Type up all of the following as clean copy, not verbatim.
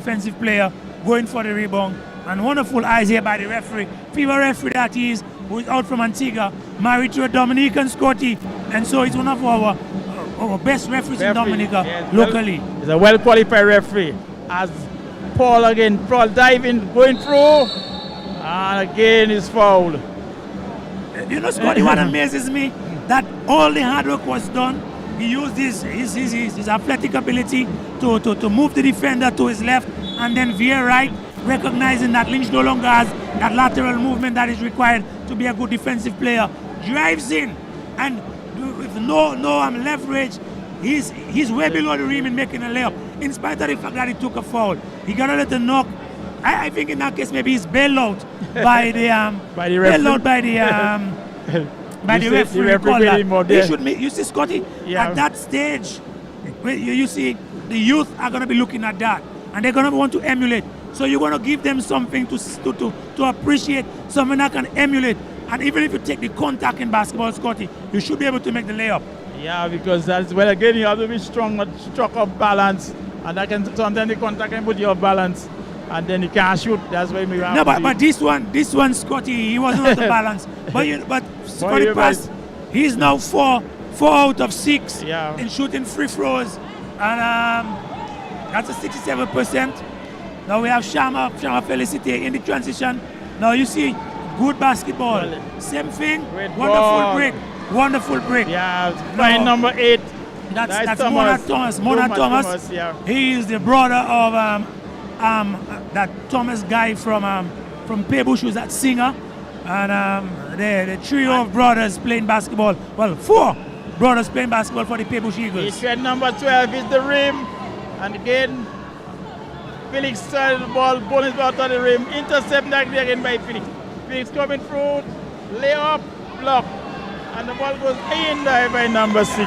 defensive player going for the rebound. And wonderful eyes here by the referee. FIBA referee that he is, who is out from Antigua, married to a Dominican Scotty. And so he's one of our best referees in Dominica locally. He's a well-qualified referee. As Paul again, Paul diving, going through, and again is fouled. You know, Scotty, what amazes me, that all the hard work was done. He used his athletic ability to move the defender to his left and then veer right, recognizing that Lynch no longer has that lateral movement that is required to be a good defensive player. Drives in, and with no leverage, he's way below the rim in making a layup. In spite of the fact that he took a foul, he got a little knock. I think in that case maybe he's bailed out by the referee. You see, Scotty, at that stage, you see the youth are going to be looking at that, and they're going to want to emulate. So you're going to give them something to appreciate, something that can emulate. And even if you take the contact in basketball, Scotty, you should be able to make the layup. Yeah, because that's well again you have to be strong, struck up balance, and that can sometimes the contact can put you off balance, and then you can't shoot. That's why we have. No, but this one, Scotty, he wasn't out of balance. But Scotty passed. He's now 4 out of 6 in shooting free throws, and that's a 67%. Now we have Shama Felicity in the transition. Now you see, good basketball. Same thing. Wonderful break. Yeah, line number 8. That's Mona Thomas. Mona Thomas. Yeah. He is the brother of that Thomas guy from Paix Bouche, who's that singer. And the trio of brothers playing basketball. Well, 4 brothers playing basketball for the Paix Bouche Eagles. Trend number 12 is the rim. And again, Felix started the ball, bonus ball to the rim. Intercept again by Felix. Felix coming through, layup, block. And the ball goes in there by number 6.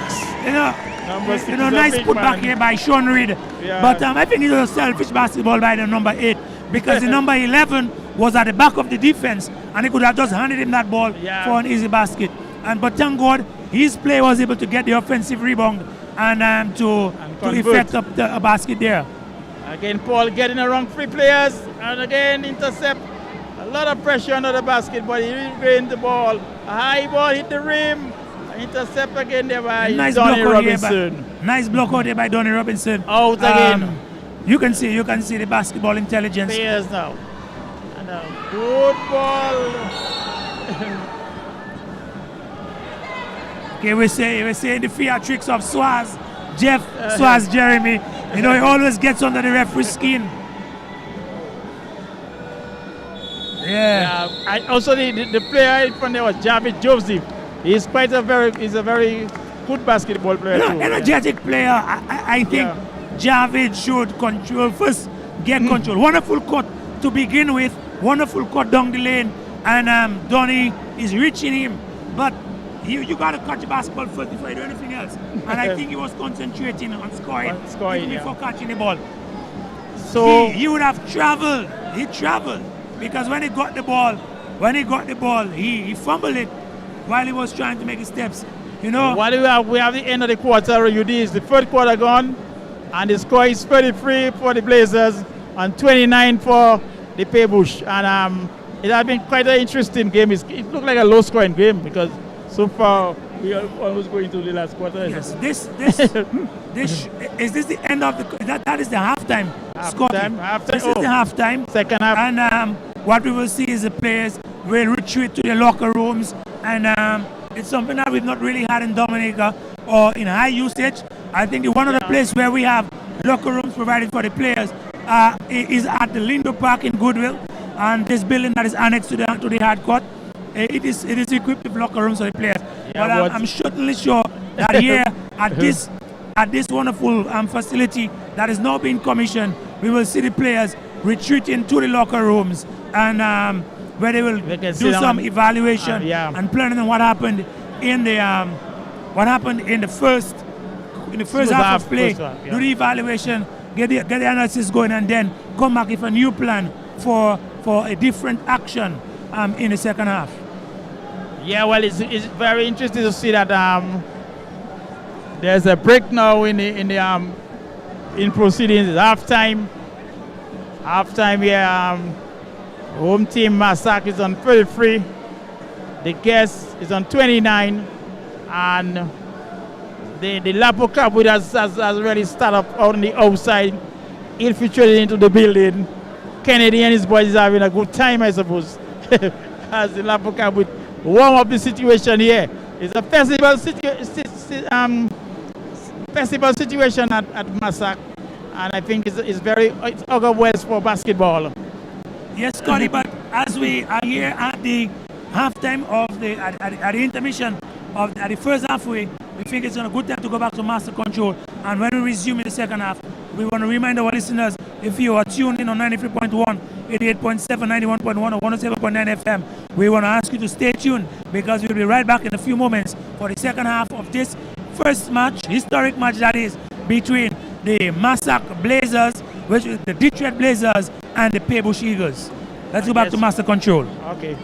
Number 6 nice put back here by Sean Reed. Yeah. But I think it was a selfish basketball by the number 8, because the number 11 was at the back of the defense, and he could have just handed him that ball for an easy basket. But thank God, his player was able to get the offensive rebound and to effect up a basket there. Again, Paul getting around 3 players, and again intercept. A lot of pressure under the basket, but he regained the ball. A high ball hit the rim. Intercept again there by Donnie Robinson. Nice block out there by Donnie Robinson. Out again. You can see the basketball intelligence. Players now. And a good ball. Okay, we're saying the theatrics of Swaz Jeremy. You know, he always gets under the referee's skin. Yeah. And also the player in front there was Javid Joseph. He's a very good basketball player too. Energetic player. I think Javid should get control. Wonderful cut to begin with. Wonderful cut down the lane, and Donnie is reaching him. But you got to catch the basketball first before you do anything else. And I think he was concentrating on scoring before catching the ball. So he would have traveled. He traveled. Because when he got the ball, he fumbled it while he was trying to make his steps. You know. While we have the end of the quarter, is the third quarter gone, and the score is 33 for the Blazers and 29 for the Paix Bouche. And it has been quite an interesting game. It looked like a low-scoring game because so far we are almost going to the last quarter. Yes, this is this the end of the that is the halftime. This is the halftime. Second half. And what we will see is the players will retreat to their locker rooms, and it's something that we've not really had in Dominica or in high usage. I think one of the places where we have locker rooms provided for the players is at the Lindo Park in Goodwill, and this building that is annexed to the hard court. It is equipped with locker rooms for the players. But I'm certainly sure that here at this wonderful facility that is now being commissioned, we will see the players retreating to the locker rooms, and where they will do some evaluation and planning on what happened in the first half of play. Do the evaluation, get the analysis going, and then come back with a new plan for a different action in the second half. Yeah, well, it's very interesting to see that there's a break now in proceedings. It's halftime. Halftime here, home team Massarce is on 33. The guest is on 29. And the Lapo Cup has already started up on the outside, infiltrated into the building. Kennedy and his boys is having a good time, I suppose, as the Lapo Cup would warm up the situation here. It's a festival situation at Massarce, and I think it's augur well for basketball. Yes, Scotty, but as we are here at the halftime of at the intermission at the first halfway, we think it's a good time to go back to master control. And when we resume in the second half, we want to remind our listeners, if you are tuned in on 93.1, 88.7, 91.1 or 107.9 FM, we want to ask you to stay tuned, because we'll be right back in a few moments for the second half of this first match, historic match that is, between the Massarce Blazers, which is the Detroit Blazers, and the Paix Bouche Eagles. Let's go back to master control. Okay.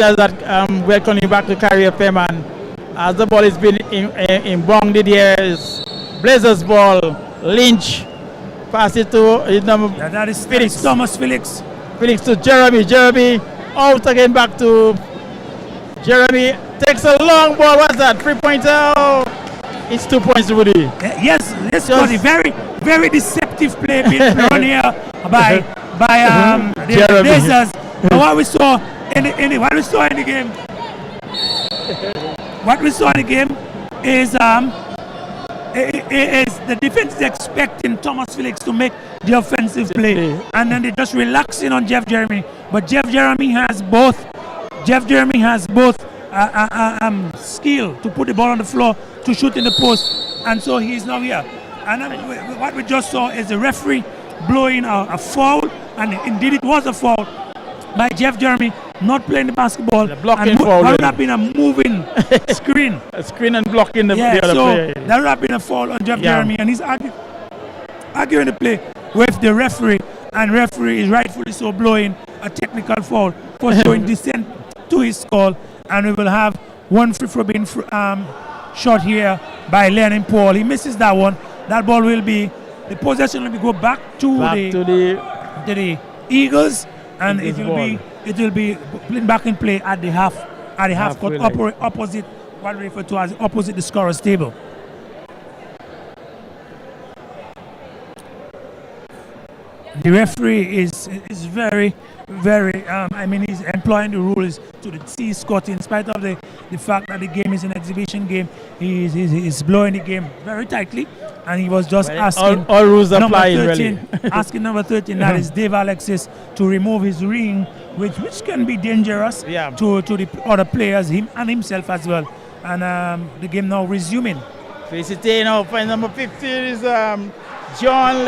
listeners that we're coming back to Carry FM, and as the ball is being inbounded here is Blazers ball. Lynch Pass it to his number. That is Felix. Thomas Felix. Felix to Jeremy. Jeremy out again, back to Jeremy. Takes a long ball. What's that? 3-pointer. It's 2 points, Rudy. Yes, Scotty. Very, very deceptive play being run here by the Blazers. What we saw in the game. What we saw in the game is the defense is expecting Thomas Felix to make the offensive play, and then they're just relaxing on Jeff Jeremy. But Jeff Jeremy has both skill to put the ball on the floor, to shoot in the post, and so he's now here. And what we just saw is the referee blowing a foul, and indeed it was a foul by Jeff Jeremy, not playing the basketball. The blocking foul. That would have been a moving screen. A screen and blocking the other player. That would have been a foul on Jeff Jeremy, and he's arguing the play with the referee, and referee is rightfully so blowing a technical foul for showing dissent to his call, and we will have one free throw being shot here by Lennon Paul. He misses that one. That ball will be, the possession will go back to the Eagles, and it will be back in play at the half court, opposite what we refer to as opposite the scorer's table. The referee is very, he's employing the rules to the T, Scotty, in spite of the fact that the game is an exhibition game. He's blowing the game very tightly, and he was just asking all rules number apply 13, really. asking number 13, that is Dave Alexis, to remove his ring, which can be dangerous to the other players, him and himself as well. And the game now resuming. Felicity now find number 15 is John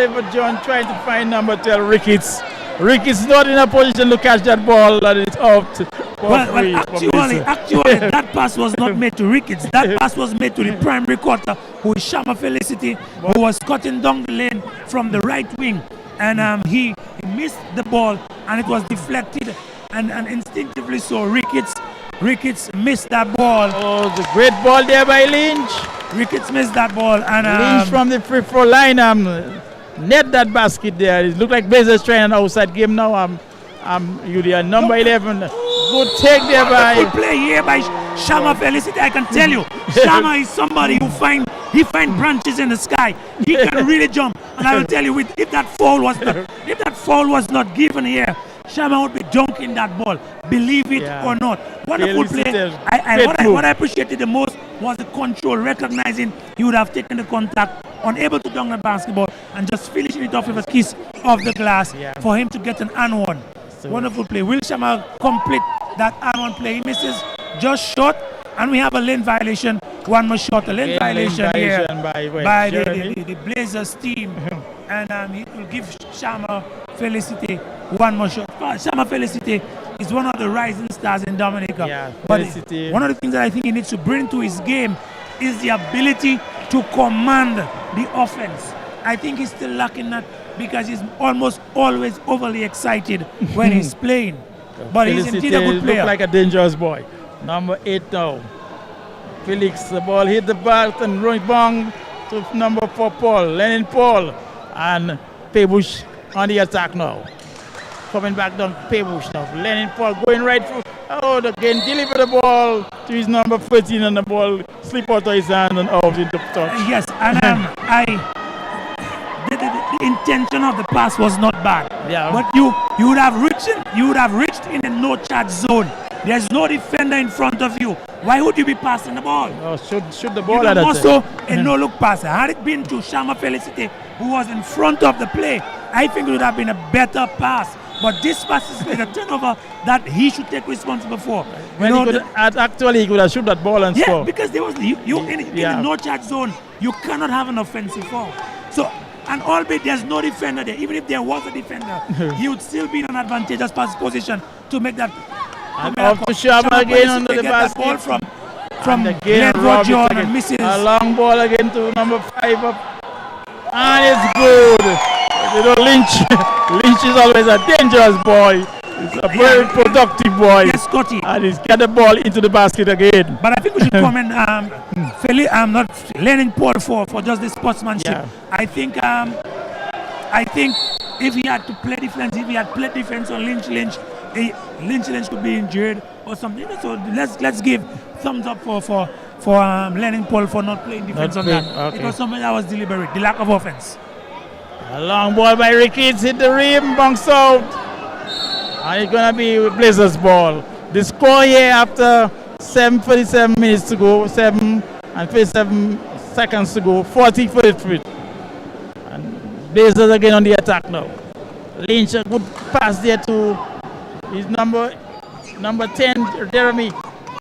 trying to find number 12, Ricketts. Ricketts not in a position to catch that ball, and it's out. Actually, that pass was not made to Ricketts. That pass was made to the primary cutter, who is Shama Felicity, who was cutting down the lane from the right wing, and he missed the ball, and it was deflected, and instinctively so Ricketts missed that ball. Oh, the great ball there by Lynch. Ricketts missed that ball, and Lynch from the free throw line net that basket there. It looked like Blazers trying an outside game now. UD number 11. Good take there by. Good play here by Shama Felicity. I can tell you, Shama is somebody who finds branches in the sky. He can really jump, and I will tell you, if that foul was not given here, Shama would be dunking that ball, believe it or not. Wonderful play. What I appreciated the most was the control, recognizing he would have taken the contact, unable to dunk the basketball, and just finishing it off with a kiss of the glass for him to get an and one. Wonderful play. Will Shama complete that and one play? He misses just short, and we have a lane violation. One more shot, a lane violation here by the Blazers team, and it will give Shama Felicity one more shot. Shama Felicity is one of the rising stars in Dominica. But one of the things that I think he needs to bring to his game is the ability to command the offense. I think he's still lacking that, because he's almost always overly excited when he's playing. But he's indeed a good player. Looks like a dangerous boy. Number 8 now. Felix, the ball hit the bat and running bang to number 4 Paul. Lennon Paul and Paix Bouche on the attack now. Coming back down, Paix Bouche now. Lennon Paul going right through. Oh, again, deliver the ball to his number 13, and the ball slip out of his hand and out into touch. Yes, and the intention of the pass was not bad. But you would have reached in a no charge zone. There's no defender in front of you. Why would you be passing the ball? Oh, shoot the ball at also a no-look passer. Had it been to Shama Felicity, who was in front of the play, I think it would have been a better pass. But this pass is like a turnover that he should take responsibility for. Actually, he could have shot that ball and score. Yeah, because there was in the no-charge zone, you cannot have an offensive foul. So, and albeit there's no defender there, even if there was a defender, he would still be in an advantageous pass position to make that. And off to Shama again under the basket. Ball from Glenn Roger and misses. A long ball again to number 5 up. And it's good. You know, Lynch is always a dangerous boy. He's a very productive boy. Yes, Scotty. And he's got the ball into the basket again. But I think we should comment not Lennon Paul for just the sportsmanship. I think I think if he had to play defense, if he had played defense on Lynch could be injured or something. So let's give thumbs up for Lennon Paul for not playing defense on that. Okay. It was something that was deliberate. The lack of offense. A long ball by Ricky. It's hit the rim, bounce out. And it's gonna be Blazers ball. The score here after 7:47 minutes to go, 7 and 37 seconds to go, 40-43. And Blazers again on the attack now. Lynch, a good pass there to his number 10, Jeremy.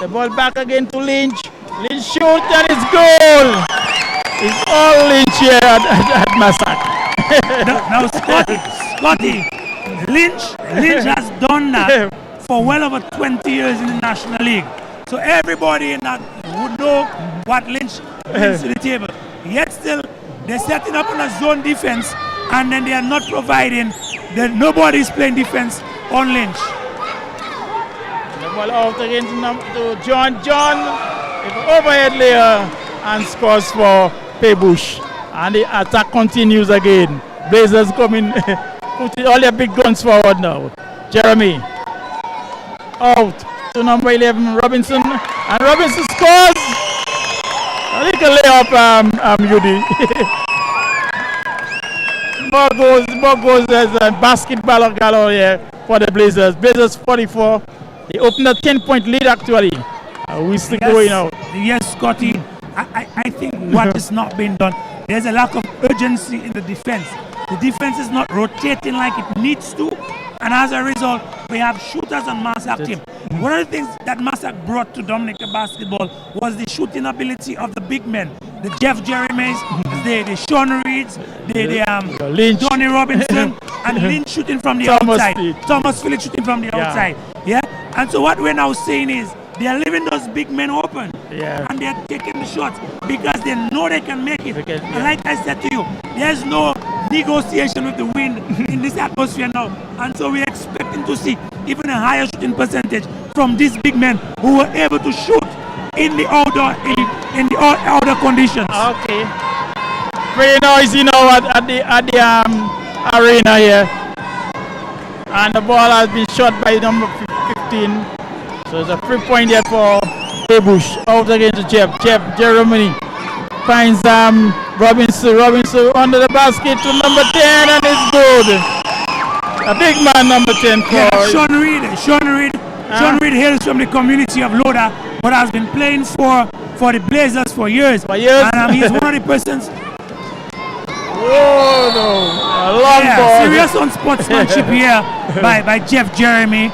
The ball back again to Lynch. Lynch shoot and it's goal. It's all Lynch here at Massarce. Now Scotty, Lynch has done that for well over 20 years in the National League. So everybody in that would know what Lynch brings to the table. Yet still, they're setting up on a zone defense and then they are not providing. Nobody's playing defense on Lynch. The ball out again to John. John, overhead layer and scores for Paix Bouche. And the attack continues again. Blazers coming, putting all their big guns forward now. Jeremy out to number 11, Robinson, and Robinson scores. I think a layup, Udi. Ball goes as a basketball galore here for the Blazers. Blazers 44. They opened a 10-point lead actually. We still going out. Yes, Scotty. I think what is not being done, there's a lack of urgency in the defense. The defense is not rotating like it needs to, and as a result, we have shooters on Massarce team. One of the things that Massarce brought to Dominica basketball was the shooting ability of the big men, the Jeff Jeremys, the Sean Reeds, the Donnie Robinson, and Lynch shooting from the outside. Thomas Phillips shooting from the outside. Yeah, and so what we're now saying is, they are leaving those big men open, and they are taking the shots because they know they can make it. And like I said to you, there's no negotiation with the wind in this atmosphere now, and so we're expecting to see even a higher shooting percentage from these big men who were able to shoot in the outdoor conditions. Okay, very noisy now at the arena here, and the ball has been shot by number 15. So it's a free point there for Paix Bouche. Out again to Jeff. Jeremy finds Robinson under the basket to number 10 and it's good. A big man, number 10 for Sean Reed hails from the community of Loda, but has been playing for the Blazers for years. And he's one of the persons. Oh no! A long ball. Serious unsportsmanship here by Jeff Jeremy.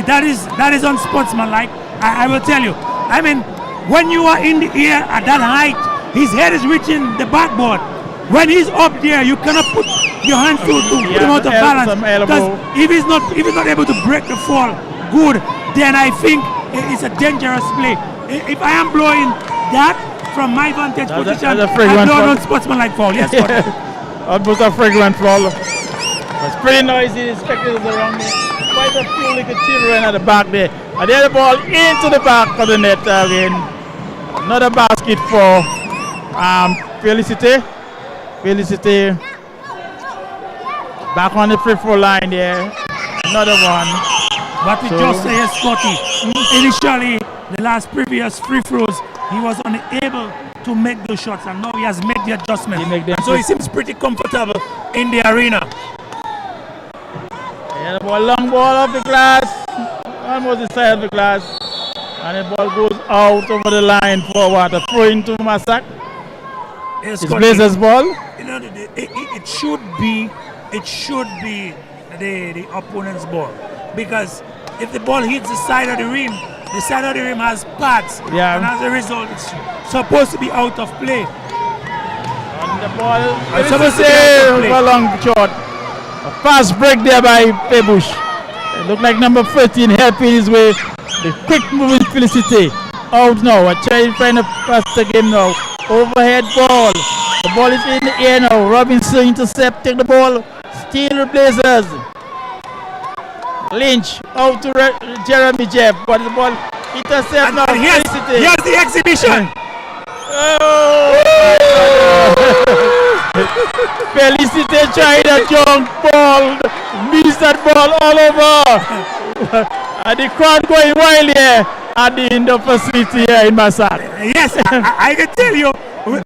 That is unsportsmanlike. I will tell you. I mean, when you are in the air at that height, his head is reaching the backboard. When he's up there, you cannot put your hands to put him out of balance. Because if he's not able to break the fall good, then I think it's a dangerous play. If I am blowing that from my vantage position, I blow an unsportsmanlike foul. Yes, almost a fragrant foul. It's pretty noisy. The spectators around me. Quite a few little children at the back there. And then the ball into the back of the net again. Another basket for Felicity. Felicity back on the free throw line there. Another one. What we just say is Scotty. Initially, the previous free throws, he was unable to make those shots, and now he has made the adjustment. So he seems pretty comfortable in the arena. And the ball, long ball off the glass, almost the side of the glass, and the ball goes out over the line for what? A throw into Massarce. It's Blazers ball. You know, it should be the opponent's ball, because if the ball hits the side of the rim has pads, and as a result, it's supposed to be out of play. And the ball, it's supposed to be a long shot. A fast break there by Paix Bouche. It looked like number 13 helping his way. The quick moving Felicity. Out now. I try to find a pass again now. Overhead ball. The ball is in the air now. Robinson intercept, take the ball. Steal the Blazers. Lynch out to Jeremy Jeff. But the ball intercept now. Here's the exhibition. Oh! Felicity tried a jump ball, missed that ball all over. And the crowd going wild here at the indoor facility here in Massarce. Yes, I can tell you,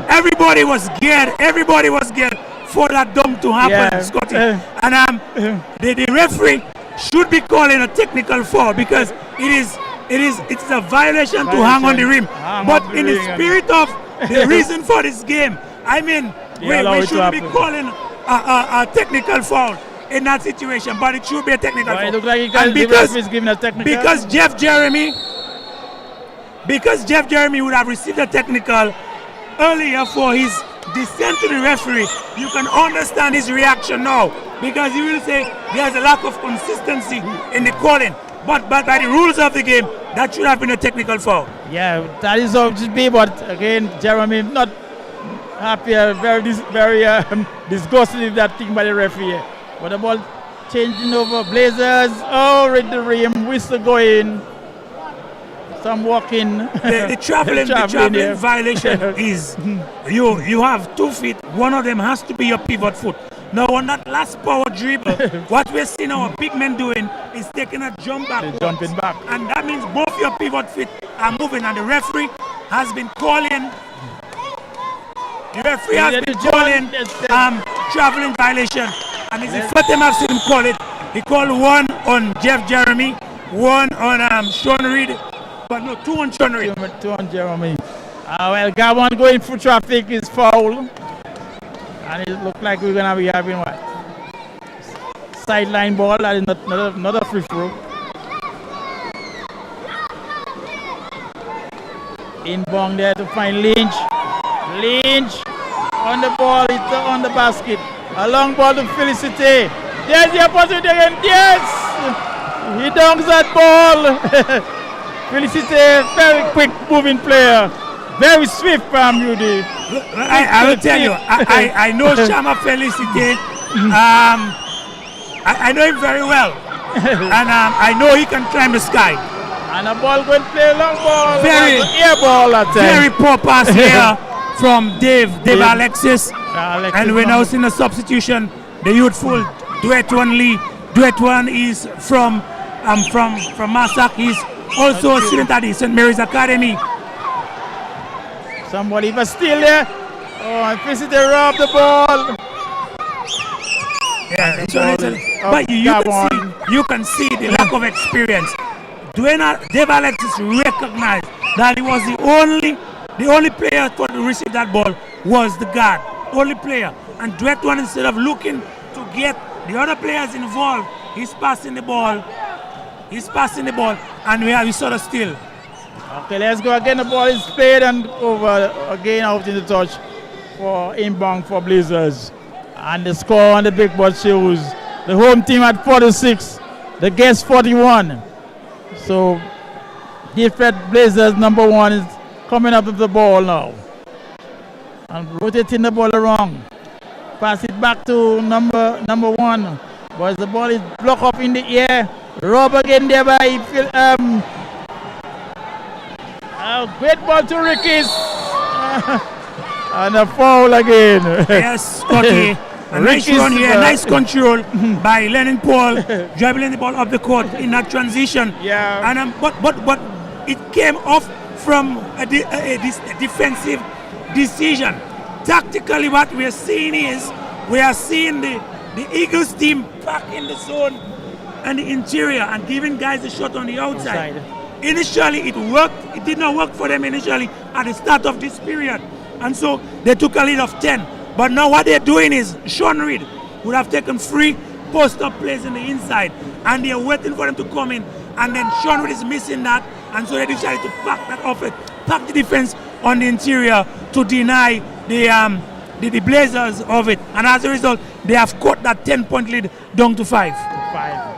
everybody was geared for that dump to happen, Scotty. And the referee should be calling a technical foul because it's a violation to hang on the rim. But in the spirit of the reason for this game, I mean, we shouldn't be calling a technical foul in that situation, but it should be a technical foul. It looks like and because Jeff Jeremy would have received a technical earlier for his descent to the referee, you can understand his reaction now because he will say there's a lack of consistency in the calling. But by the rules of the game, that should have been a technical foul. Yeah, that is how it should be. But again, Jeremy not happy, very disgusted with that thing by the referee. But the ball changing over. Blazers, read the rim, whistle going. Some walking. The traveling violation is you have 2 feet. One of them has to be your pivot foot. Now on that last power dribble, what we're seeing our big men doing is taking a jump back. Jumping back. And that means both your pivot feet are moving, and the referee has been calling. The referee has been calling traveling violation. And it's the first time I've seen him call it. He called one on Jeff Jeremy, one on Sean Reed, but no, 2 on Sean Reed. 2 on Jeremy. Well, Gabon going through traffic is foul. And it looks like we're going to be having what? Sideline ball. That is not a free throw. Inbound there to find Lynch. Lynch on the ball. It's on the basket. A long ball to Felicity. There's the opportunity again. Yes! He dunks that ball. Felicity, very quick moving player. Very swift from Rudy. I will tell you, I know Shama Felicity. I know him very well. And I know he can climb the sky. And a ball going to play a long ball. Air ball at Very poor pass here from Dave Alexis. And we're now seeing a substitution. The youthful Duetwan Lee. Duetwan is from Massarce. He's also a student at the St. Mary's Academy. Somebody was still there. And Felicity robbed the ball. Yeah, but you can see the lack of experience. Dave Alexis recognized that he was the only player to receive that ball was the guard. Only player. And Duetwan, instead of looking to get the other players involved, he's passing the ball. And we sort of still. Okay, let's go again. The ball is played and over again out in the touch for inbound for Blazers. And the score on the big board shows the home team at 46, the guest 41. So, defense Blazers number 1 is coming up with the ball now. And rotating the ball around. Pass it back to number 1. But the ball is blocked up in the air. Rob again there by great ball to Rickis. And a foul again. Yes, Scotty. A nice run here, nice control by Lennon Paul, dribbling the ball up the court in that transition. Yeah. And but it came off from a defensive decision. Tactically, what we are seeing is we are seeing the Eagles team back in the zone and the interior and giving guys a shot on the outside. Initially, it worked. It did not work for them initially at the start of this period, and so they took a lead of 10. But now what they're doing is Sean Reed would have taken 3 post-up plays in the inside, and they're waiting for them to come in, and then Sean Reed is missing that, and so they decided to pack the defense on the interior to deny the Blazers of it, and as a result, they have cut that 10-point lead down to 5.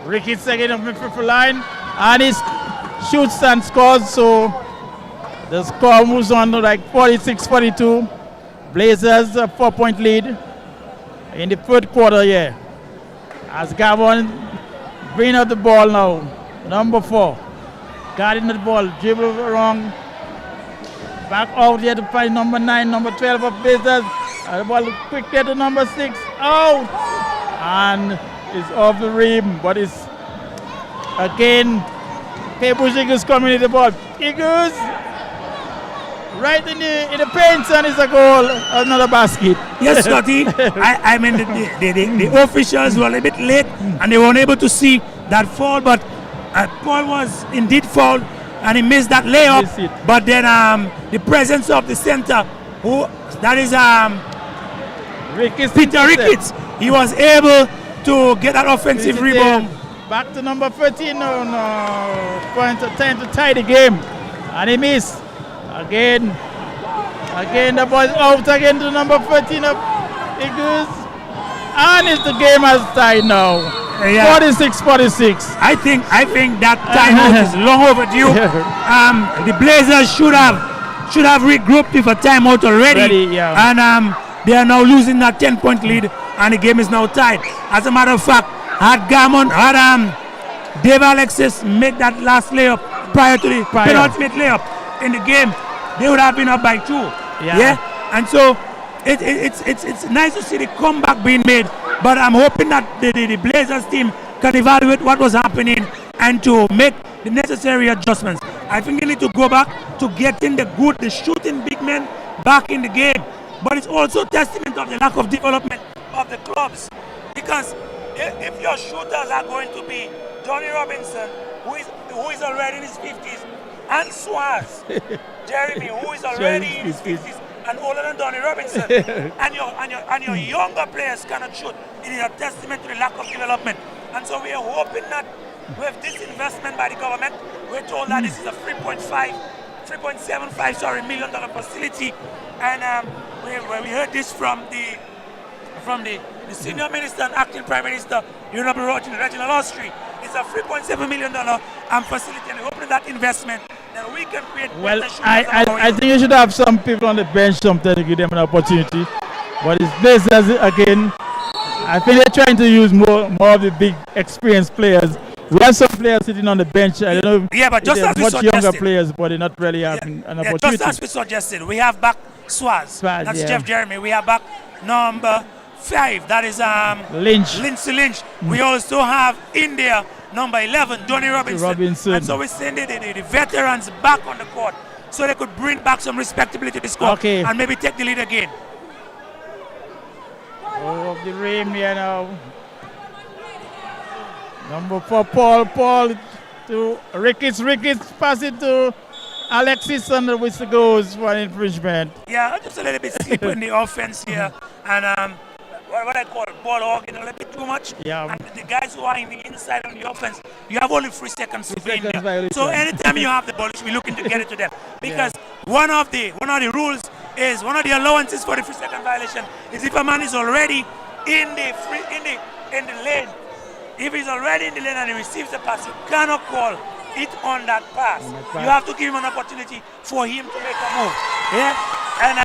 Ricky second of the fifth line, and he shoots and scores, so the score moves on to like 46-42. Blazers a 4-point lead in the third quarter here. As Gabon bring up the ball now. Number 4. Guarding the ball, dribble wrong. Back out here to find number 9, number 12 of Blazers. And the ball quickly to number 6. Out! And it's off the rim, but it's again Paix Bouche Eagles coming in the ball. Eagles right in the paint, and it's a goal, another basket. Yes, Scotty. I mean, the officials were a little bit late and they weren't able to see that fall, but Paul was indeed fouled and he missed that layup. But then the presence of the center, that is Peter Ricketts, he was able to get that offensive rebound. Back to number 13. No. Time to tie the game. And he missed. Again, the ball is out again to number 13 of Eagles. And it's the game has tied now. 46-46. I think that timeout is long overdue. The Blazers should have regrouped with a timeout already. And they are now losing that 10-point lead, and the game is now tied. As a matter of fact, had Dave Alexis made that last layup prior to the penultimate layup in the game, they would have been up by 2. And so it's nice to see the comeback being made, but I'm hoping that the Blazers team can evaluate what was happening and to make the necessary adjustments. I think they need to go back to getting the shooting big men back in the game, but it's also testament of the lack of development of the clubs, because if your shooters are going to be Johnny Robinson, who is already in his 50s, and Swaz, Jeremy, who is already in his 50s and older than Johnny Robinson, and your younger players cannot shoot, it is a testament to the lack of development. And so we are hoping that with this investment by the government, we're told that this is a $3.75 million facility, and we heard this from the senior minister and acting prime minister, Honorable Reginald Austri. It's a $3.7 million facility, and we're hoping that investment that we can create. Well, I think you should have some people on the bench sometime to give them an opportunity. But it's Blazers again. I think they're trying to use more of the big experienced players. We have some players sitting on the bench. I don't know. Yeah, but just as we much suggested, younger players, but they're not really having an opportunity. Just as we suggested, we have back Swaz. That's Jeff Jeremy. We have back number 5. That is Lynch. We also have India number 11, Johnny Robinson. And so we're sending the veterans back on the court so they could bring back some respectability to the squad and maybe take the lead again. Of the rim here now. Number 4, Paul to Ricketts. Pass it to Alexis, and the whistle goes for an infringement. Yeah, just a little bit sleep in the offense here, and what I call ball hogging a little bit too much. Yeah. And the guys who are in the inside on the offense, you have only 3 seconds to be in there. So anytime you have the ball, you should be looking to get it to them, because one of the rules is, one of the allowances for the 3-second violation is if a man is already in the lane. If he's already in the lane and he receives the pass, you cannot call it on that pass. You have to give him an opportunity for him to make a move. And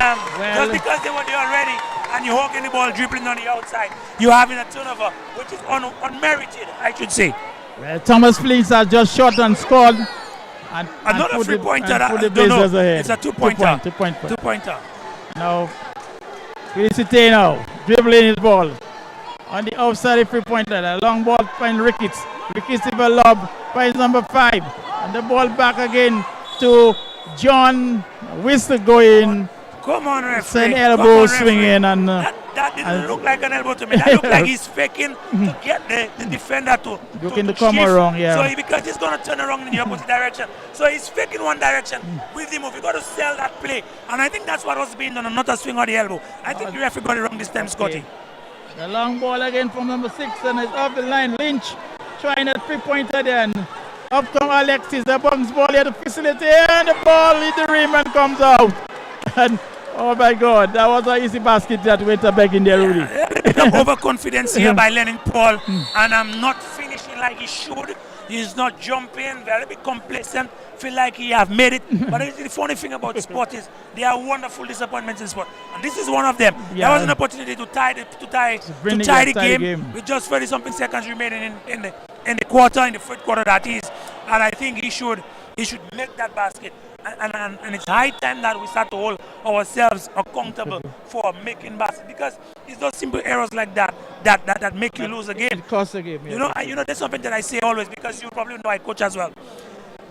just because they were there already and you're hogging the ball, dribbling on the outside, you're having a turnover, which is unmerited, I should say. Well, Thomas Flinks has just shot and scored. And another 3-pointer. It's a 2-pointer. 2-pointer. Now, Felicite now, dribbling his ball. On the outside, 3-pointer. A long ball finds Ricketts. Ricketts with a lob finds number 5. And the ball back again to John. Whistle going. Come on, referee. Send elbow swinging. And that didn't look like an elbow to me. That looked like he's faking to get the defender to come around. So because he's going to turn around in the opposite direction. So he's faking one direction with the move. You got to sell that play. And I think that's what was being done, and not a swing on the elbow. I think the referee got it wrong this time, Scotty. The long ball again from number 6, and it's off the line. Lynch trying a 3-pointer then. Up come Alexis, the bounce ball here to facility, and the ball hit the rim and comes out. And oh my God, that was an easy basket that went back in there, Rudy. A bit of overconfidence here by Lennon Paul, and I'm not finishing like he should. He's not jumping, very bit complacent, feel like he have made it. But the funny thing about sport is there are wonderful disappointments in sport, and this is one of them. There was an opportunity to tie the game with just 30-something seconds remaining in the quarter, in the 4th quarter that is, and I think he should make that basket. And it's high time that we start to hold ourselves accountable for making baskets, because it's those simple errors like that make you lose a game. It costs a game. Yeah. That's something that I say always, because you probably know I coach as well.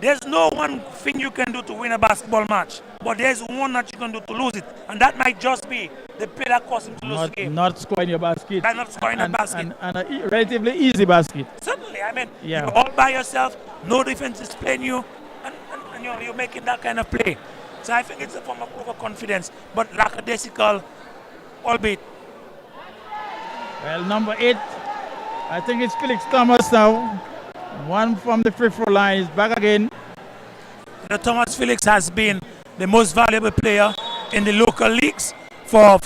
There's no one thing you can do to win a basketball match, but there's one that you can do to lose it, and that might just be the play that caused him to lose the game. Not scoring your basket. By not scoring a basket. And a relatively easy basket. Certainly, I mean, you're all by yourself, no defense is playing you, and you're making that kind of play. So I think it's a form of overconfidence, but lackadaisical, albeit. Well, number 8, I think it's Felix Thomas now. One from the free throw line is back again. Thomas Felix has been the most valuable player in the local leagues for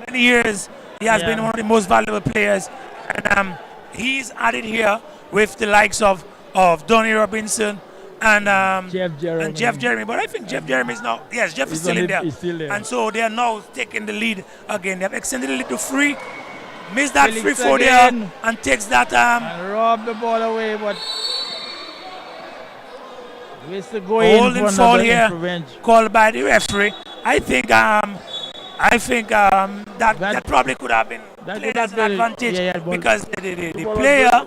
many years. He has been one of the most valuable players, and he's added here with the likes of Donnie Robinson and Jeff Jeremy. But I think Jeff Jeremy is now, yes, Jeff is still in there. He's still there. And so they are now taking the lead again. They have extended the lead to 3. Missed that Felix free throw again. there and takes that. And robbed the ball away, but we're still going holding for foul another here called by the referee. I think that probably could have been played as an advantage, because the player,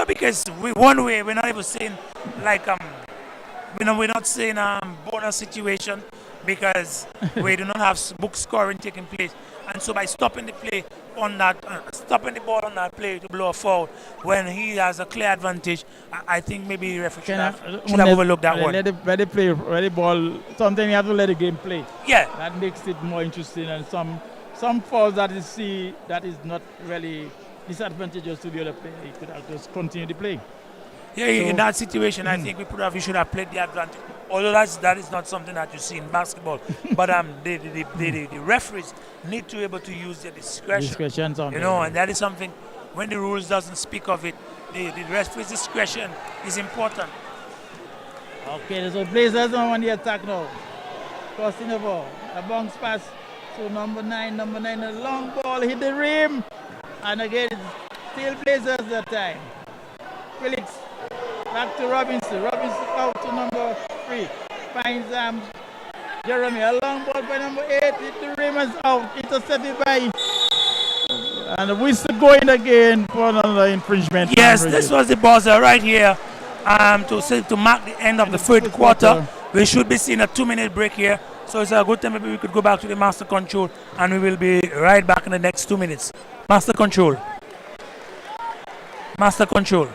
because we're not even saying like we're not saying bonus situation, because we do not have book scoring taking place, and so by stopping the play on that, stopping the ball on that play to blow a foul when he has a clear advantage, I think maybe the referee should have overlooked that one. Let the ball. Sometimes you have to let the game play. Yeah, that makes it more interesting, and some fouls that you see that is not really disadvantageous to the other player. He could have just continued the play. Yeah, in that situation, I think we should have played the advantage. Although that is not something that you see in basketball, but the referees need to be able to use their discretion. And that is something, when the rules doesn't speak of it, the referee's discretion is important. Okay, so Blazers on the attack now. Crossing the ball, a bounce pass to number 9. Number 9, a long ball hit the rim, and again it's still Blazers that time. Felix back to Robinson. Robinson out to number 3. Finds Jeremy. A long ball by number 8. Hit the rim and out. Intercepted by. And the whistle going again for another infringement. Yes, this was the buzzer right here. To mark the end of the third quarter. We should be seeing a 2-minute break here. So it's a good time maybe we could go back to the master control, and we will be right back in the next 2 minutes. Master control. Master control.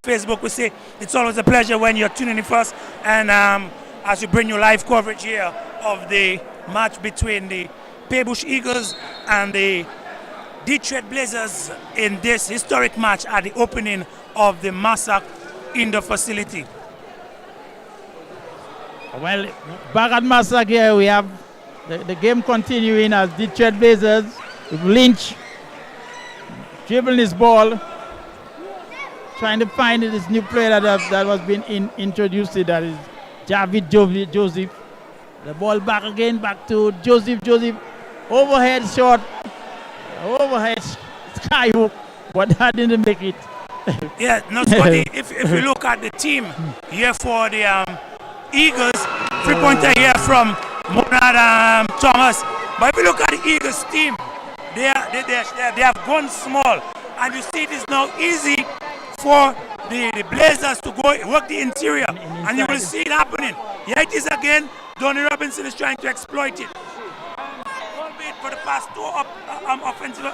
Facebook, we say it's always a pleasure when you're tuning in first, and as we bring you live coverage here of the match between the Paix Bouche Eagles and the Detroit Blazers in this historic match at the opening of the Massarce indoor facility. Well, back at Massarce here, we have the game continuing as Detroit Blazers with Lynch dribbling his ball, trying to find this new player that was being introduced. That is Javid Joseph. The ball back again, back to Joseph. Overhead shot, overhead skyhook, but that didn't make it. Yeah, no, Scotty, if you look at the team here for the Eagles, 3-pointer here from Monad Thomas. But if you look at the Eagles team, they have gone small, and you see it is now easy for the Blazers to go work the interior, and you will see it happening. Here it is again. Donnie Robinson is trying to exploit it. Albeit for the past two offensive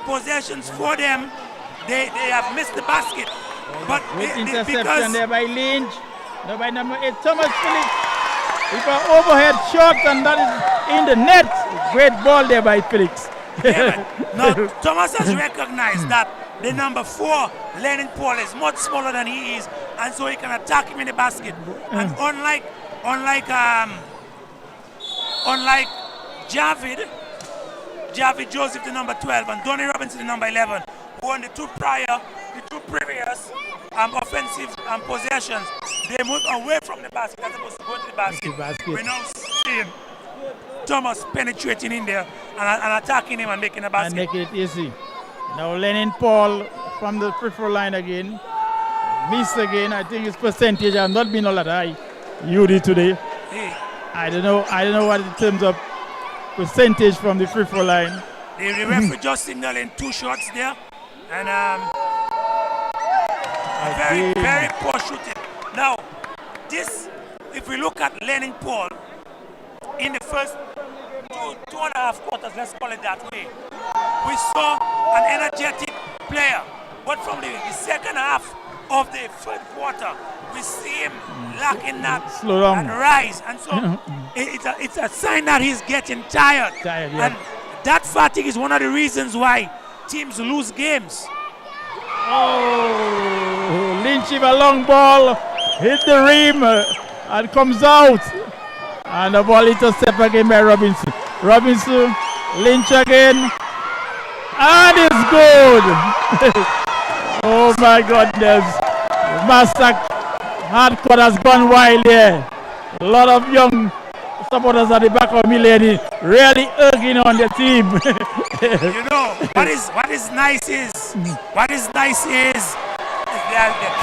possessions for them, they have missed the basket. But interception there by Lynch, by number 8, Thomas Phillips. With an overhead shot, and that is in the net. Great ball there by Felix. Yeah, now, Thomas has recognized that the number 4, Lennon Paul, is much smaller than he is, and so he can attack him in the basket. And unlike Javid Joseph, the number 12, and Donnie Robinson, the number 11, who won the two previous offensive possessions, they moved away from the basket as opposed to going to the basket. We now see Thomas penetrating in there and attacking him and making a basket. And making it easy. Now Lennon Paul from the free throw line again. Missed again. I think his percentage has not been all that high. UD today. Hey. I don't know what in terms of percentage from the free throw line. The referee just signaling 2 shots there, and very poor shooting. Now, this, if we look at Lennon Paul in the first two and a half quarters, let's call it that way, we saw an energetic player, but from the second half of the third quarter, we see him lacking that and rise, and so it's a sign that he's getting tired. And that fatigue is one of the reasons why teams lose games. Oh, Lynch with a long ball, hit the rim and comes out, and the ball intercepted again by Robinson. Lynch again, and it's good. Oh my goodness, Massarce hardcore has gone wild here. A lot of young supporters at the back of Millennium really urging on the team. You know, what is nice is the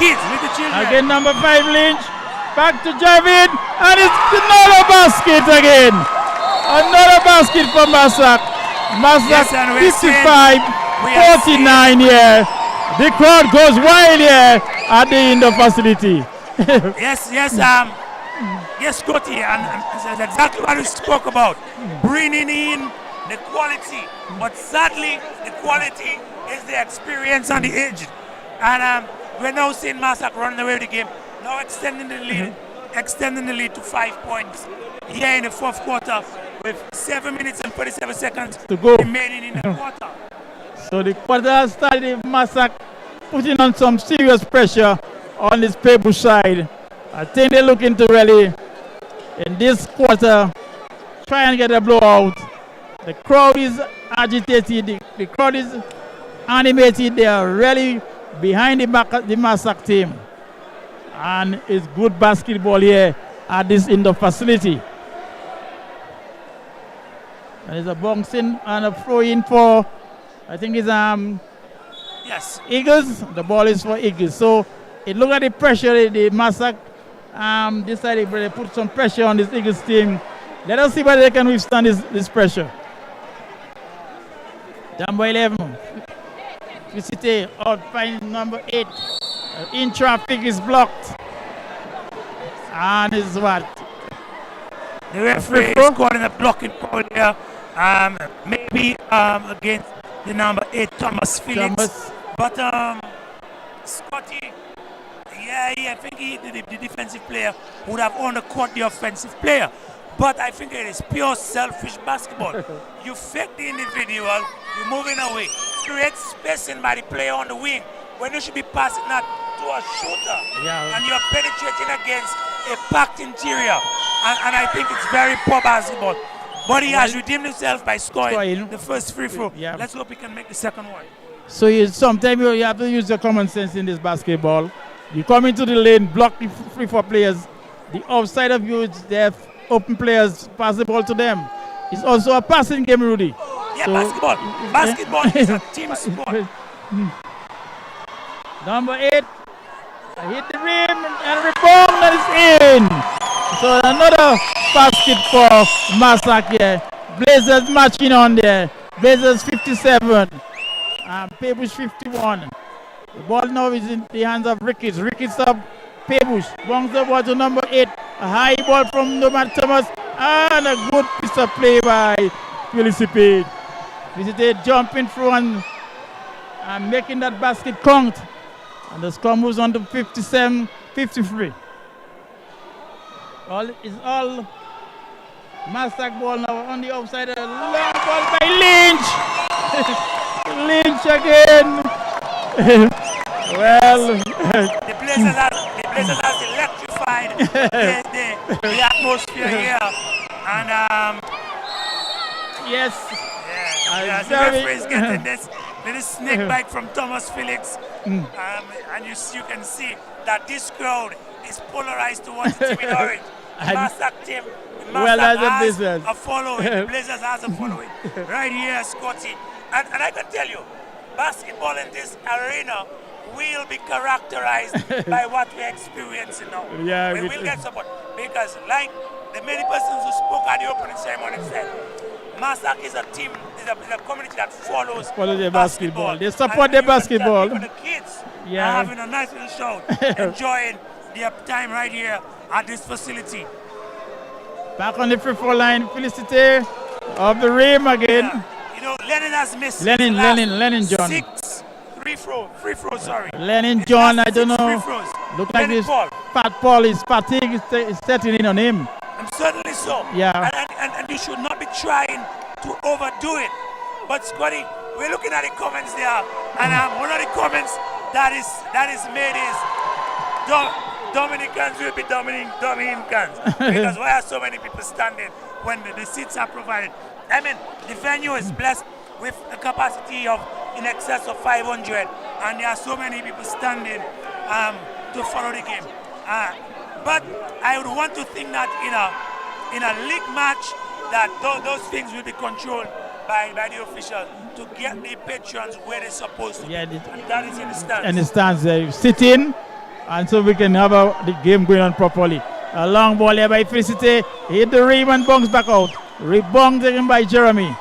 kids with the children. Again, number 5 Lynch, back to Javid, and it's another basket again. Another basket for Massarce. Massarce 55-49 here. The crowd goes wild here at the indoor facility. Yes, Scotty, and that's exactly what we spoke about. Bringing in the quality, but sadly, the quality is the experience and the age. And we're now seeing Massarce running away with the game, now extending the lead to 5 points here in the fourth quarter with 7 minutes and 37 seconds to go remaining in the quarter. So the quarter started, Massarce putting on some serious pressure on this Paix Bouche side. I think they're looking to really, in this quarter, try and get a blowout. The crowd is agitated, the crowd is animated, they are really behind the Massarce team. And it's good basketball here at this indoor facility. And there's a bouncing and a throw in for, I think it's yes, Eagles. The ball is for Eagles. So it look at the pressure the Massarce decided to put some pressure on this Eagles team. Let us see whether they can withstand this pressure. Down by 11. Felicite out by number 8. In traffic is blocked. And is what? The referee is calling a blocking call here. Maybe against the number 8, Thomas Felix. But Scotty, Yeah, I think the defensive player would have undercut the offensive player. But I think it is pure selfish basketball. You fake the individual, you're moving away. Create spacing by the player on the wing when you should be passing that to a shooter. Yeah. And you're penetrating against a packed interior. And I think it's very poor basketball. But he has redeemed himself by scoring the first free throw. Yeah. Let's hope he can make the second one. So sometimes you have to use your common sense in this basketball. You come into the lane, block the free throw players. The outside of you, they have open players, pass the ball to them. It's also a passing game, Rudy. Yeah, so, basketball is a team sport. Number 8, hit the rim and rebound, and it's in. So another basket for Massarce here. Blazers matching on there. Blazers 57 and Paix Bouche 51. The ball now is in the hands of Ricketts. Ricketts up, Paix Bouche bongs the ball to number 8. A high ball from Nomad Thomas and a good piece of play by Felicite. Felicite jumping through and making that basket count. And the score moves on to 57-53. It's all Massarce ball now on the outside. A long ball by Lynch. Lynch again. Well, the Blazers has electrified the atmosphere here. And yes. Yeah, the referee is getting this little snake bite from Thomas Felix. And you can see that this crowd is polarized towards the team in orange. Massarce team. Has a following. The Blazers has a following. Right here, Scotty. And I can tell you, basketball in this arena will be characterized by what we're experiencing now. Yeah, we will get support. Because like the many persons who spoke at the opening ceremony said, Massarce is a team, is a community that follows the basketball. They support the basketball. The kids are having a nice little show, enjoying their time right here at this facility. Back on the free throw line, Felicite of the rim again. Yeah. You know, Lennon has missed Lennon John. 6 free throws, sorry. Lennon John, I don't know. Look like this Fat Paul is fatigue is setting in on him. Certainly so. Yeah. And you should not be trying to overdo it. But Scotty, we're looking at the comments there, and one of the comments that is made is Dominicans will be Dominicans. Because why are so many people standing when the seats are provided? I mean, the venue is blessed with a capacity of in excess of 500, and there are so many people standing to follow the game. But I would want to think that in a league match, that those things will be controlled by the officials to get the patrons where they're supposed to. Yeah, and that is in the stands. In the stands, you sit in, and so we can have the game going on properly. A long ball here by Felicite, hit the rim and bounce back out. Rebound taken by Jeremy.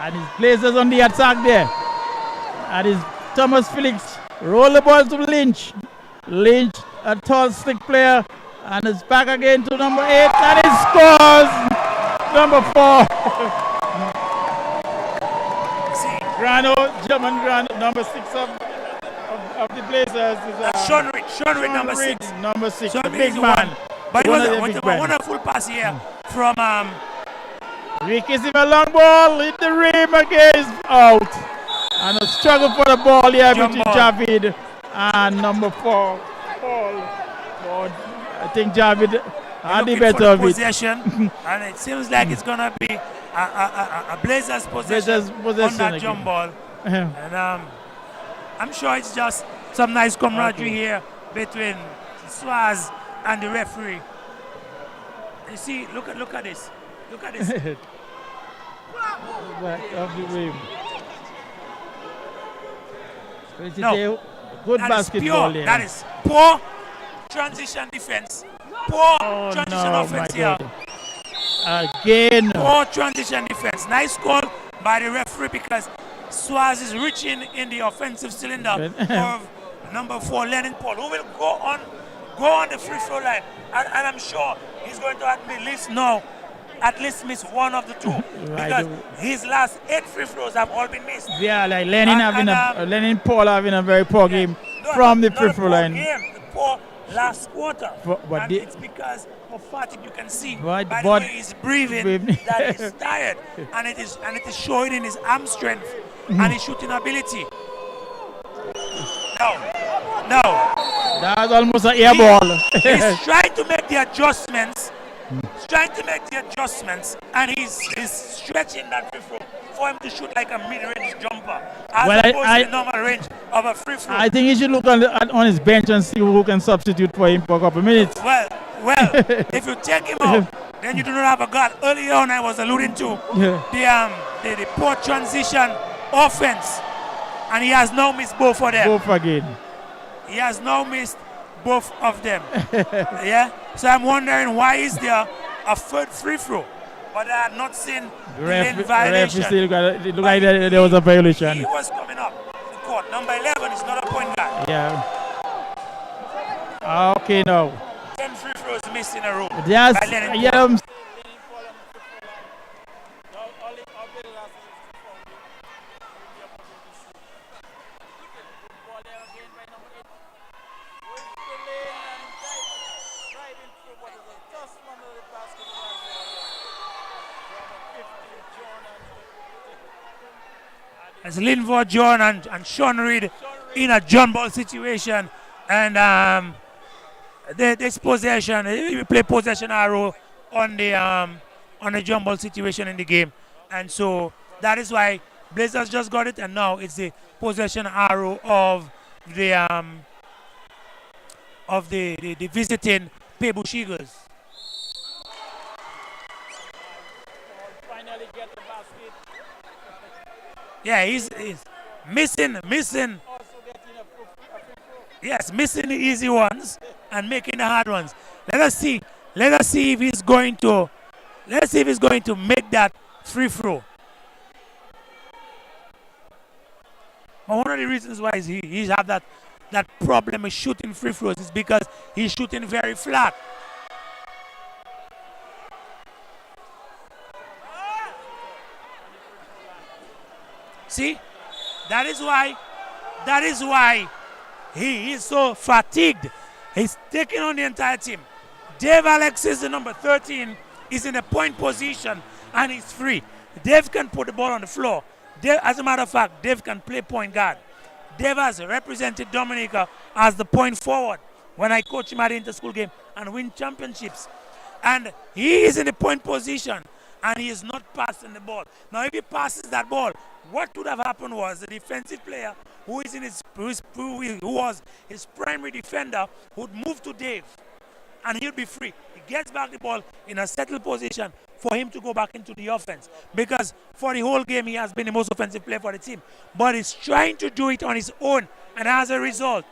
And his Blazers on the attack there. And his Thomas Felix roll the ball to Lynch. Lynch, a tall, slick player. And it's back again to number 8. And he scores! Number 4. Grano, German Grano, number 6 of the Blazers. Sean Reed, number 6. Number 6, Sean the big man. But it was a wonderful pass here from Rick is in a long ball, hit the rim again, is out. And a struggle for the ball here between Javid and number 4, Paul. But I think Javid had the better of it. Possession, and it seems like it's going to be a Blazers possession on that jump ball. And I'm sure it's just some nice camaraderie here between Swaz and the referee. You see, look at this. Look at this. Back of the rim. No, good basketball here. That is poor transition defense. Poor transition offense here. Again. Poor transition defense. Nice call by the referee because Swaz is reaching in the offensive cylinder of number 4, Lennon Paul, who will go on the free throw line. And I'm sure he's going to at least miss one of the 2. Because his last 8 free throws have all been missed. Yeah, like Lennon Paul having a very poor game from the free throw line. Poor last quarter. But It's because of fatigue. You can see but by the way he's breathing that he's tired, and it is showing in his arm strength and his shooting ability. No. That's almost an air ball. He's trying to make the adjustments. He's trying to make the adjustments, and he's stretching that free throw for him to shoot like a mid-range jumper, as opposed to the normal range of a free throw. I think he should look on his bench and see who can substitute for him for a couple of minutes. Well, if you take him out, then you do not have a guard. Earlier on, I was alluding to the poor transition offense, and he has now missed both of them. Both again. He has now missed both of them. Yeah. So I'm wondering why is there a third free throw, but I had not seen the lane violation. It looked like there was a violation. He was coming up the court. Number 11 is not a point guard. Yeah. Okay, now. 10 free throws missed in a row. Yes. Yeah. As Linford John and Sean Reed in a John ball situation, and this possession, we play possession arrow on the John ball situation in the game, and so that is why Blazers just got it, and now it's the possession arrow of the visiting Paix Bouche Eagles. Yeah, he's missing. Yes, missing the easy ones and making the hard ones. Let us see if he's going to. Let's see if he's going to make that free throw. But one of the reasons why he's have that problem with shooting free throws is because he's shooting very flat. See, that is why he is so fatigued. He's taking on the entire team. Dave Alexis, the number 13, is in a point position and he's free. Dave can put the ball on the floor. As a matter of fact, Dave can play point guard. Dave has represented Dominica as the point forward when I coach him at the inter-school game and win championships. And he is in the point position and he is not passing the ball. Now, if he passes that ball, what would have happened was the defensive player who was his primary defender would move to Dave and he'll be free. He gets back the ball in a settled position for him to go back into the offense, because for the whole game he has been the most offensive player for the team, but he's trying to do it on his own, and as a result,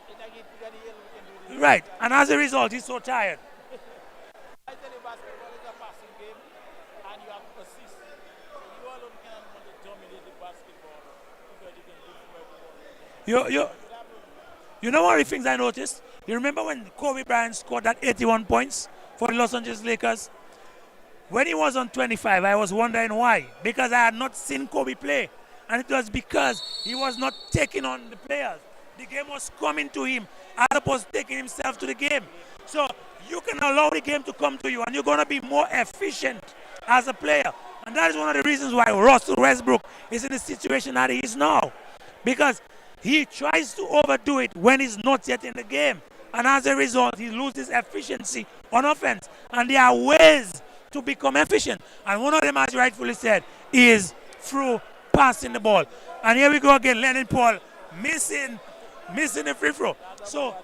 he's so tired. You know one of the things I noticed? You remember when Kobe Bryant scored that 81 points for the Los Angeles Lakers? When he was on 25, I was wondering why. Because I had not seen Kobe play. And it was because he was not taking on the players. The game was coming to him as opposed to taking himself to the game. So you can allow the game to come to you and you're going to be more efficient as a player. And that is one of the reasons why Russell Westbrook is in the situation that he is now. Because he tries to overdo it when he's not yet in the game. And as a result, he loses efficiency on offense. And there are ways to become efficient. And one of them, as rightfully said, is through passing the ball. And here we go again, Lennon Paul missing the free throw. So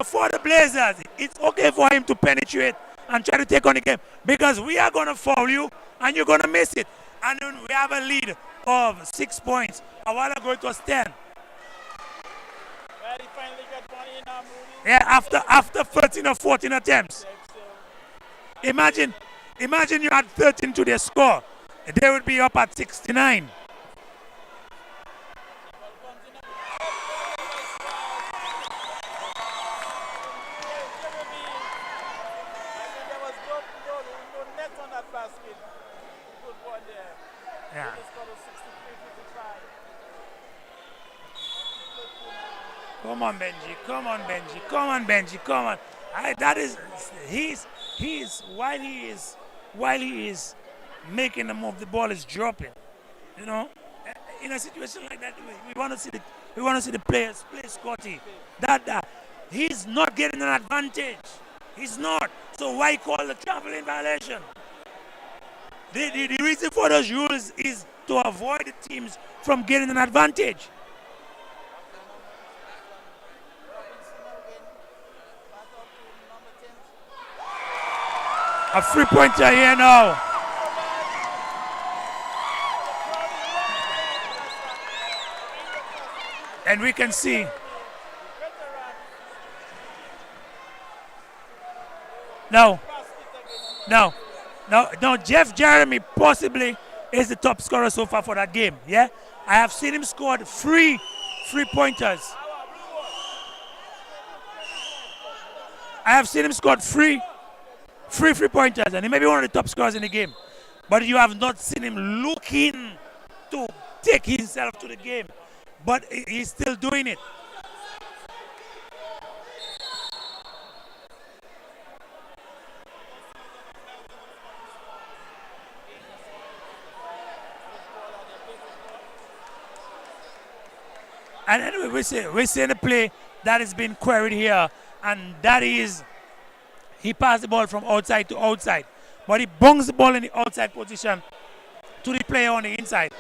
for the Blazers, it's okay for him to penetrate and try to take on the game, because we are going to foul you and you're going to miss it. And then we have a lead of 6 points. A while ago it was 10. Yeah, after 13 or 14 attempts. Imagine you had 13 to their score. They would be up at 69. Come on, Benji. Come on, Benji. Come on, Benji. Come on. That is, while he is making the move, the ball is dropping. You know, in a situation like that, we want to see the players play Scotty. That he's not getting an advantage. He's not. So why call the traveling violation? The reason for those rules is to avoid the teams from getting an advantage. A 3-pointer here now. And we can see. No, Jeff Jeremy possibly is the top scorer so far for that game. Yeah, I have seen him score three pointers. I have seen him score three pointers, and he may be one of the top scorers in the game. But you have not seen him looking to take himself to the game. But he's still doing it. And anyway, we're seeing a play that has been queried here, and that is he passed the ball from outside to outside, but he bungs the ball in the outside position to the player on the inside.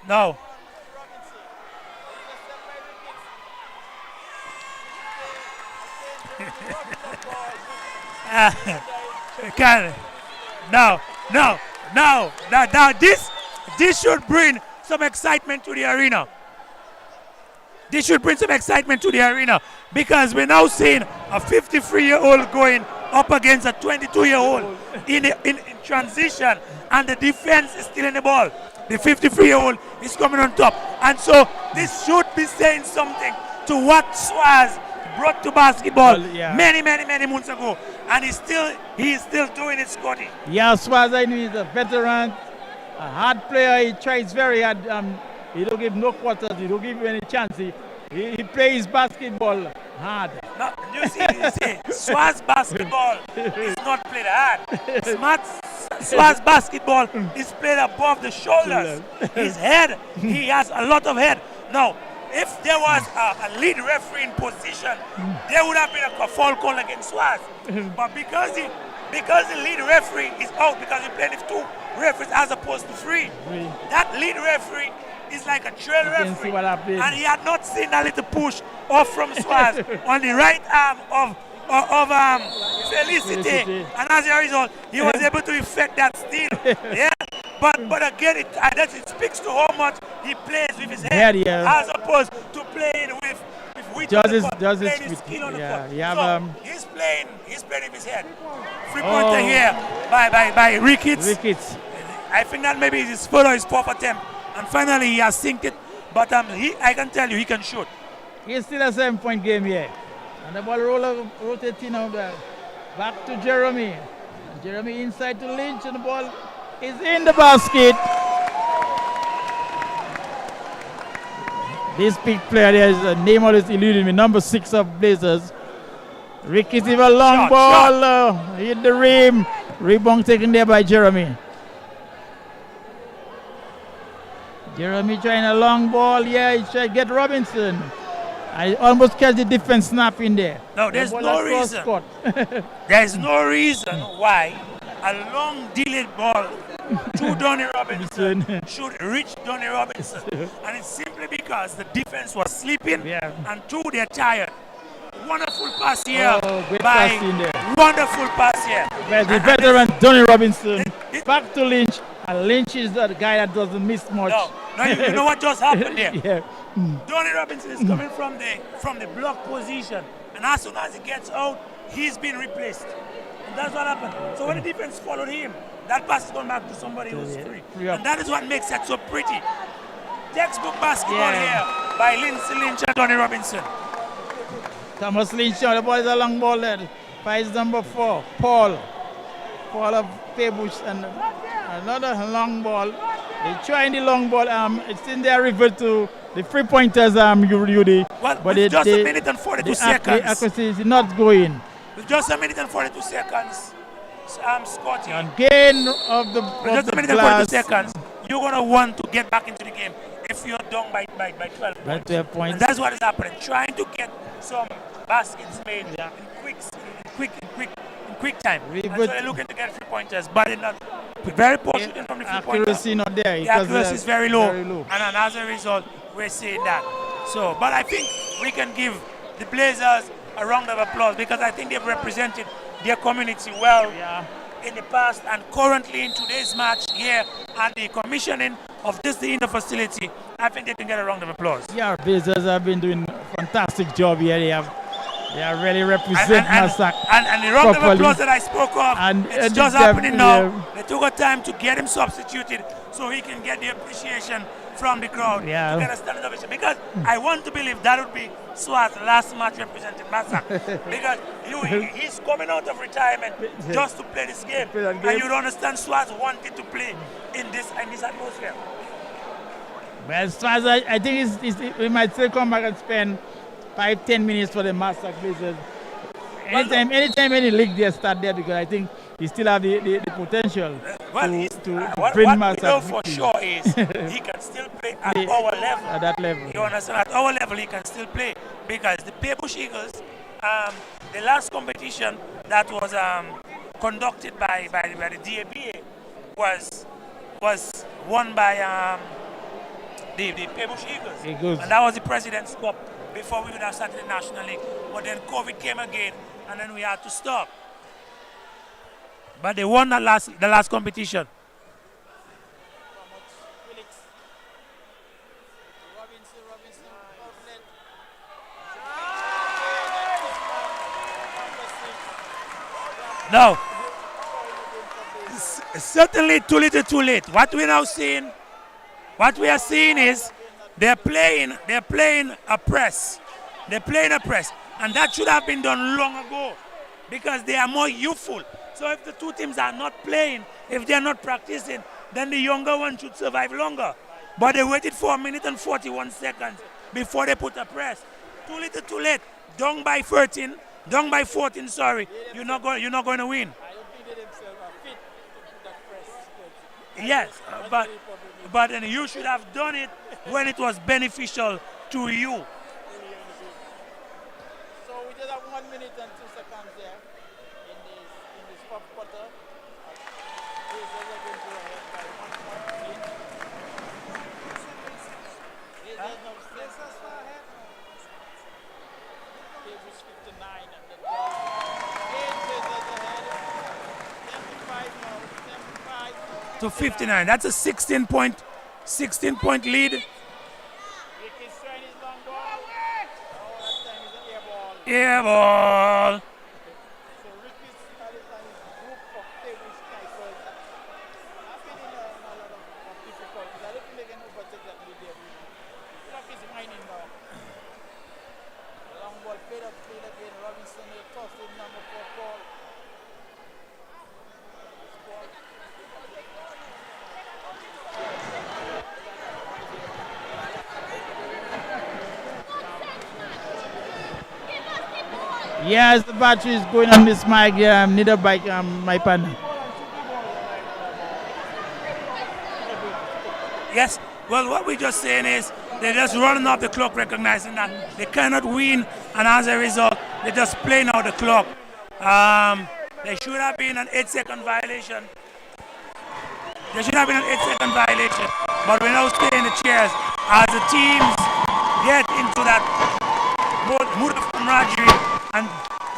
No. Now this should bring some excitement to the arena. This should bring some excitement to the arena because we're now seeing a 53-year-old going up against a 22-year-old in transition, and the defense is still in the ball. The 53-year-old is coming on top, and so this should be saying something to what Swaz brought to basketball many months ago, and he is still doing it, Scotty. Yeah, Swaz, I know he's a veteran, a hard player. He tries very hard. He don't give no quarters. He don't give you any chance. He plays basketball hard. No, you see, Swaz basketball is not played hard. Swaz basketball is played above the shoulders. His head, he has a lot of head. Now, if there was a lead referee in position, there would have been a foul call against Swaz. But because the lead referee is out, because he played with two referees as opposed to three, that lead referee is like a trail referee. And he had not seen that little push off from Swaz on the right arm of Felicity. And as a result, he was able to effect that steal. Yeah. But again, it speaks to how much he plays with his head as opposed to playing with his skill on the court. So he's playing with his head. 3-pointer here by Ricketts. I think that maybe is his third or his fourth attempt. And finally he has synced it. But I can tell you he can shoot. He's still a 7-point game here. And the ball rotating out there. Back to Jeremy. Jeremy inside to Lynch, and the ball is in the basket. This big player there, the name always eluding me, number 6 of Blazers. Ricketts with a long ball, hit the rim. Rebound taken there by Jeremy. Jeremy trying a long ball, he tried to get Robinson. I almost catch the defense snap in there. No, there's no reason. There's no reason why a long delayed ball to Donnie Robinson should reach Donnie Robinson. And it's simply because the defense was sleeping and two, they're tired. Wonderful pass here wonderful pass here. By the veteran Donnie Robinson. Back to Lynch. And Lynch is the guy that doesn't miss much. No, you know what just happened there? Donnie Robinson is coming from the block position, and as soon as he gets out, he's been replaced. And that's what happened. So when the defense followed him, that pass is going back to somebody who's free. And that is what makes it so pretty. Textbook basketball here by Lindsay Lynch and Donnie Robinson. Thomas Lynch, the ball is a long ball there. Prize number 4, Paul. Paul of Paix Bouche, and another long ball. They trying the long ball. It's in their revert to the 3 pointers. Rudy. Well, but it's just a minute and 42 seconds. The accuracy is not going. With just a minute and 42 seconds, Scotty. And gain of the with just a minute and 42 seconds, you're gonna want to get back into the game if you're down by 12 points. By 12 points. And that's what is happening. Trying to get some baskets made in quick time. And so they're looking to get 3 pointers, but they're not. Very poor shooting from the 3 pointer. Accuracy not there. The accuracy is very low. And as a result, we're seeing that. So, but I think we can give the Blazers a round of applause because I think they've represented their community well in the past and currently in today's match here at the commissioning of the indoor facility. I think they can get a round of applause. Yeah, Blazers have been doing a fantastic job here. They are really representing Massarce. And the round of applause that I spoke of, it's just happening now. They took a time to get him substituted so he can get the appreciation from the crowd to get a standing ovation. Because I want to believe that would be Swaz's last match representing Massarce. Because he's coming out of retirement just to play this game. And you don't understand Swaz wanted to play in this atmosphere. Well, Swaz, I think we might still come back and spend 5-10 minutes for the Massarce Blazers. Anytime any league they start there, because I think he still have the potential to bring Massarce. What we know for sure is he can still play at our level. At that level. You understand? At our level, he can still play because the Paix Bouche Eagles, the last competition that was conducted by the DABA was won by the Paix Bouche Eagles. And that was the President's Cup before we would have started the National League. But then COVID came again, and then we had to stop. But they won the last competition. No, certainly too little, too late. What we are seeing is they're playing a press. They're playing a press, and that should have been done long ago because they are more youthful. So if the two teams are not playing, if they're not practicing, then the younger one should survive longer. But they waited for a minute and 41 seconds before they put a press. Too little, too late. Down by 14. Down by 14. Sorry, you're not going to win. I don't think they themselves are fit to put that press. Yes, but then you should have done it when it was beneficial to you. So we just have 1 minute and 2 seconds there in this fourth quarter. Blazers are going to go ahead by 1 point. Blazers now Blazers far ahead. Paix Bouche 59 and then Blazers ahead. 75 now. 75 to 59. That's a 16-point lead. Air ball. So Ricky's group of Paix Bouche snipers have been in a lot of difficulties. I don't think they can overtake that lead there. Clock is winding down. The long ball played again. Robinson here tossed in number 4 Paul. Yes, the battery is going on this mic. Need a bike, my partner. Yes, well, what we're just saying is they're just running off the clock, recognizing that they cannot win, and as a result, they're just playing out the clock. There should have been an 8-second violation. There should have been an 8-second violation, but we're now staying in the chairs as the teams get into that mood of camaraderie and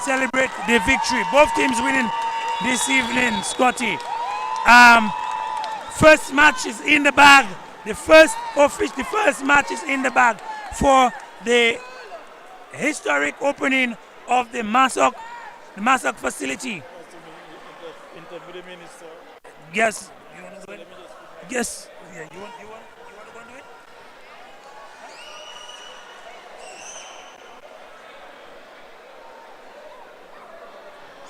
celebrate the victory. Both teams winning this evening, Scotty. First match is in the bag. The first match is in the bag for the historic opening of the Massarce facility. Yes. You want to go in? Yes. Yeah, you want to go and do it?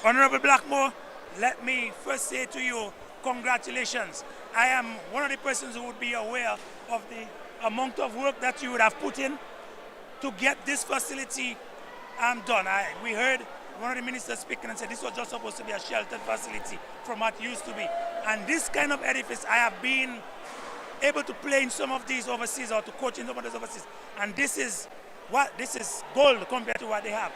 Honorable Blackmore, let me first say to you, congratulations. I am one of the persons who would be aware of the amount of work that you would have put in to get this facility done. We heard one of the ministers speaking and said this was just supposed to be a sheltered facility from what it used to be. And this kind of edifice, I have been able to play in some of these overseas or to coach in some of these overseas. And this is gold compared to what they have.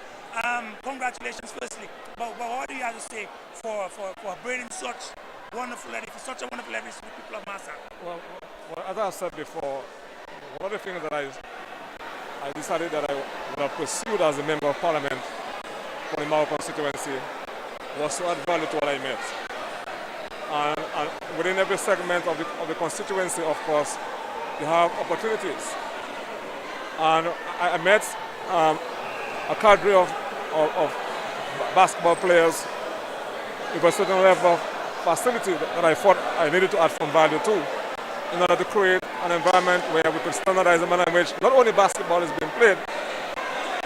Congratulations firstly. But what do you have to say for bringing such a wonderful edifice to the people of Massarce? Well, as I said before, one of the things that I decided that I would have pursued as a member of parliament for the Mao constituency was to add value to what I met. And within every segment of the constituency, of course, you have opportunities. And I met a cadre of basketball players with a certain level of facility that I thought I needed to add some value to in order to create an environment where we could standardize the manner in which not only basketball is being played,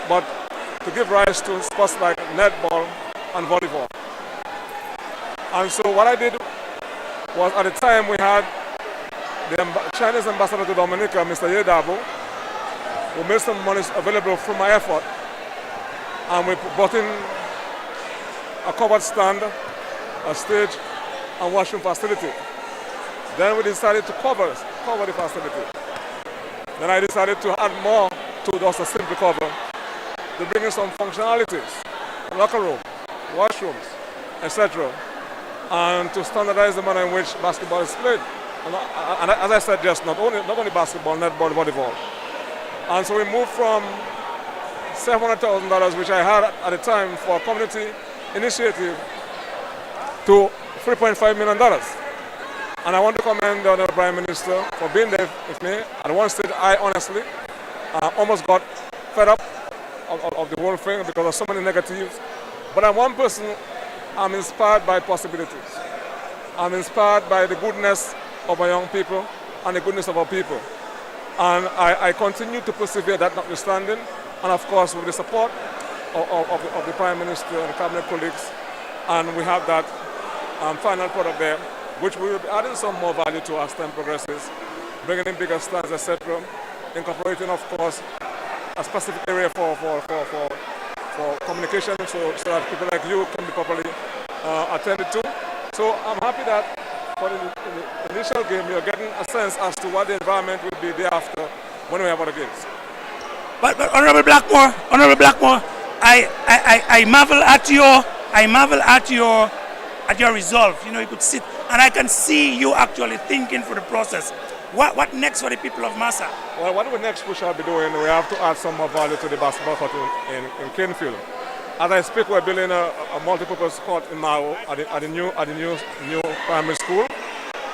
but to give rise to sports like netball and volleyball. And so what I did was, at the time we had the Chinese ambassador to Dominica, Mr. Yedabo, who made some money available from my effort, and we brought in a covered stand, a stage, and washroom facility. Then we decided to cover the facility. Then I decided to add more to just a simple cover, to bring in some functionalities, locker room, washrooms, etc., and to standardize the manner in which basketball is played. And as I said, just not only basketball, netball, volleyball. And so we moved from $700,000, which I had at the time for a community initiative, to $3.5 million. And I want to commend the Honorable Prime Minister for being there with me. At one stage, I honestly almost got fed up of the whole thing because of so many negatives. But I'm one person, I'm inspired by possibilities. I'm inspired by the goodness of our young people and the goodness of our people. And I continue to persevere, that notwithstanding, and of course with the support of the Prime Minister and the Cabinet colleagues. And we have that final product there, which we will be adding some more value to as time progresses, bringing in bigger stands, etc., incorporating, of course, a specific area for communication so that people like you can be properly attended to. So I'm happy that for the initial game you're getting a sense as to what the environment will be thereafter when we have other games. But Honorable Blackmore, I marvel at your resolve. You know, you could sit and I can see you actually thinking for the process. What next for the people of Massarce? Well, what next we shall be doing, we have to add some more value to the basketball court in Canefield. As I speak, we're building a multi-purpose court in Mao at the new primary school,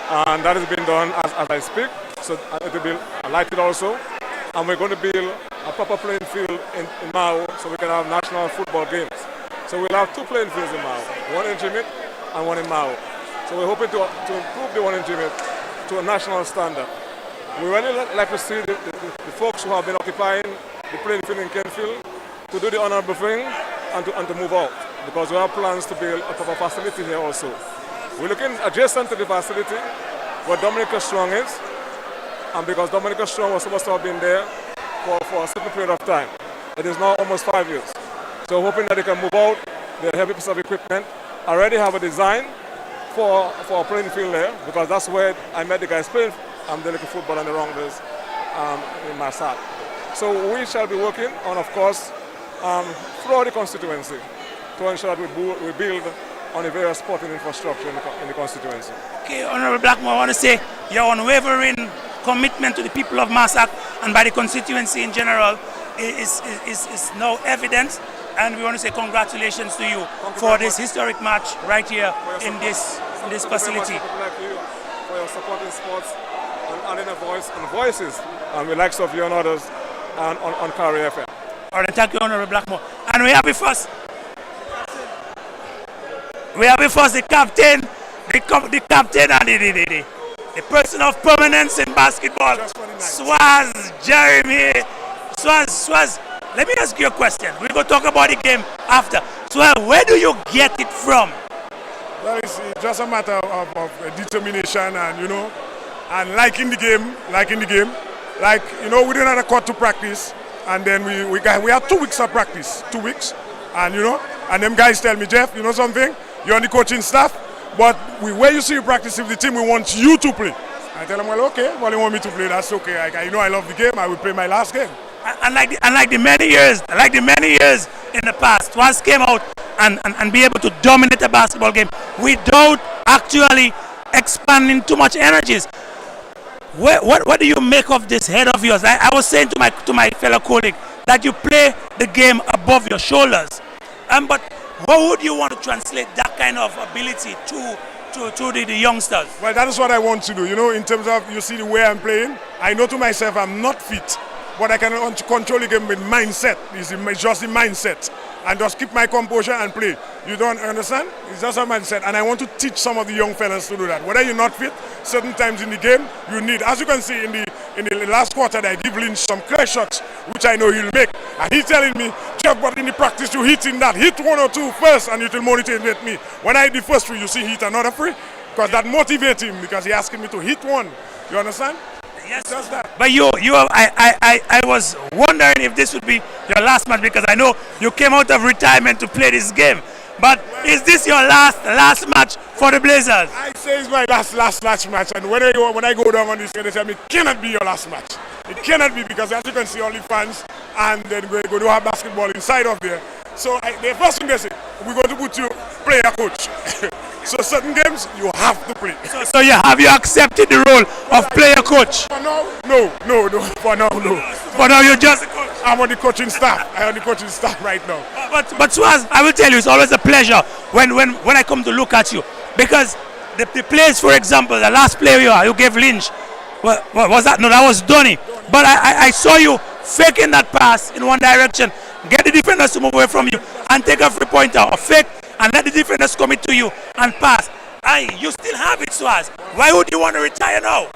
and that has been done as I speak. So it will be lighted also, and we're going to build a proper playing field in Mao so we can have national football games. So we'll have two playing fields in Mao, one in Jimit and one in Mao. So we're hoping to improve the one in Jimit to a national standard. We really like to see the folks who have been occupying the playing field in Canefield to do the honorable thing and to move out, because we have plans to build a proper facility here also. We're looking adjacent to the facility where Dominica Strong is, and because Dominica Strong was supposed to have been there for a certain period of time. It is now almost 5 years. So hoping that they can move out the heavy piece of equipment. I already have a design for a playing field there, because that's where I met the guys playing Delicate football and the Rounders in Massarce. So we shall be working on, of course, throughout the constituency to ensure that we build on the various sporting infrastructure in the constituency. Okay, Honorable Blackmore, I want to say your unwavering commitment to the people of Massarce and by the constituency in general is now evident, and we want to say congratulations to you for this historic match right here in this facility. People like you for your support in sports and adding a voice and voices, and the likes of you and others on Carry FM. All right, thank you, Honorable Blackmore. And we have before us the captain, the captain and the person of permanence in basketball, Swaz Jeremy. Swaz, let me ask you a question. We're going to talk about the game after. So where do you get it from? Well, it's just a matter of determination and, you know, and liking the game. Like, you know, we didn't have a court to practice, and then we had 2 weeks of practice, 2 weeks, and, you know, and them guys tell me, Jeff, you know something? You're on the coaching staff, but where you see you practice with the team, we want you to play. I tell them, well, okay, well, you want me to play, that's okay. You know, I love the game, I will play my last game. Unlike the many years in the past, Swas came out and be able to dominate a basketball game without actually expanding too much energies. What do you make of this head of yours? I was saying to my fellow colleague that you play the game above your shoulders, but how would you want to translate that kind of ability to the youngsters? Well, that is what I want to do. You know, in terms of, you see the way I'm playing, I know to myself I'm not fit, but I can control the game with mindset. It's just the mindset. And just keep my composure and play. You don't understand? It's just a mindset. And I want to teach some of the young fellas to do that. Whether you're not fit, certain times in the game, you need, as you can see in the last quarter, I give Lynch some clear shots, which I know he'll make. And he's telling me, Jeff, but in the practice, you hit in that. Hit 1 or 2 first, and it will motivate me. When I hit the first free, you see hit another free, because that motivates him, because he asking me to hit 1. You understand? Yes, just that. But I was wondering if this would be your last match, because I know you came out of retirement to play this game. But is this your last match for the Blazers? I say it's my last match, and when I go down on this, they tell me it cannot be your last match. It cannot be, because as you can see, only fans, and then we're going to have basketball inside of there. So the first thing they say, we're going to put you player coach. So certain games you have to play. So have you accepted the role of player coach? For now, no. For now, no. For now, you're just a coach. I'm on the coaching staff. I'm on the coaching staff right now. But Swaz, I will tell you, it's always a pleasure when I come to look at you, because the plays, for example, the last play you gave Lynch, what was that? No, that was Donny. But I saw you faking that pass in one direction, get the defenders to move away from you, and take a free pointer, or fake, and let the defenders come into you and pass. You still have it, Swaz. Why would you want to retire now?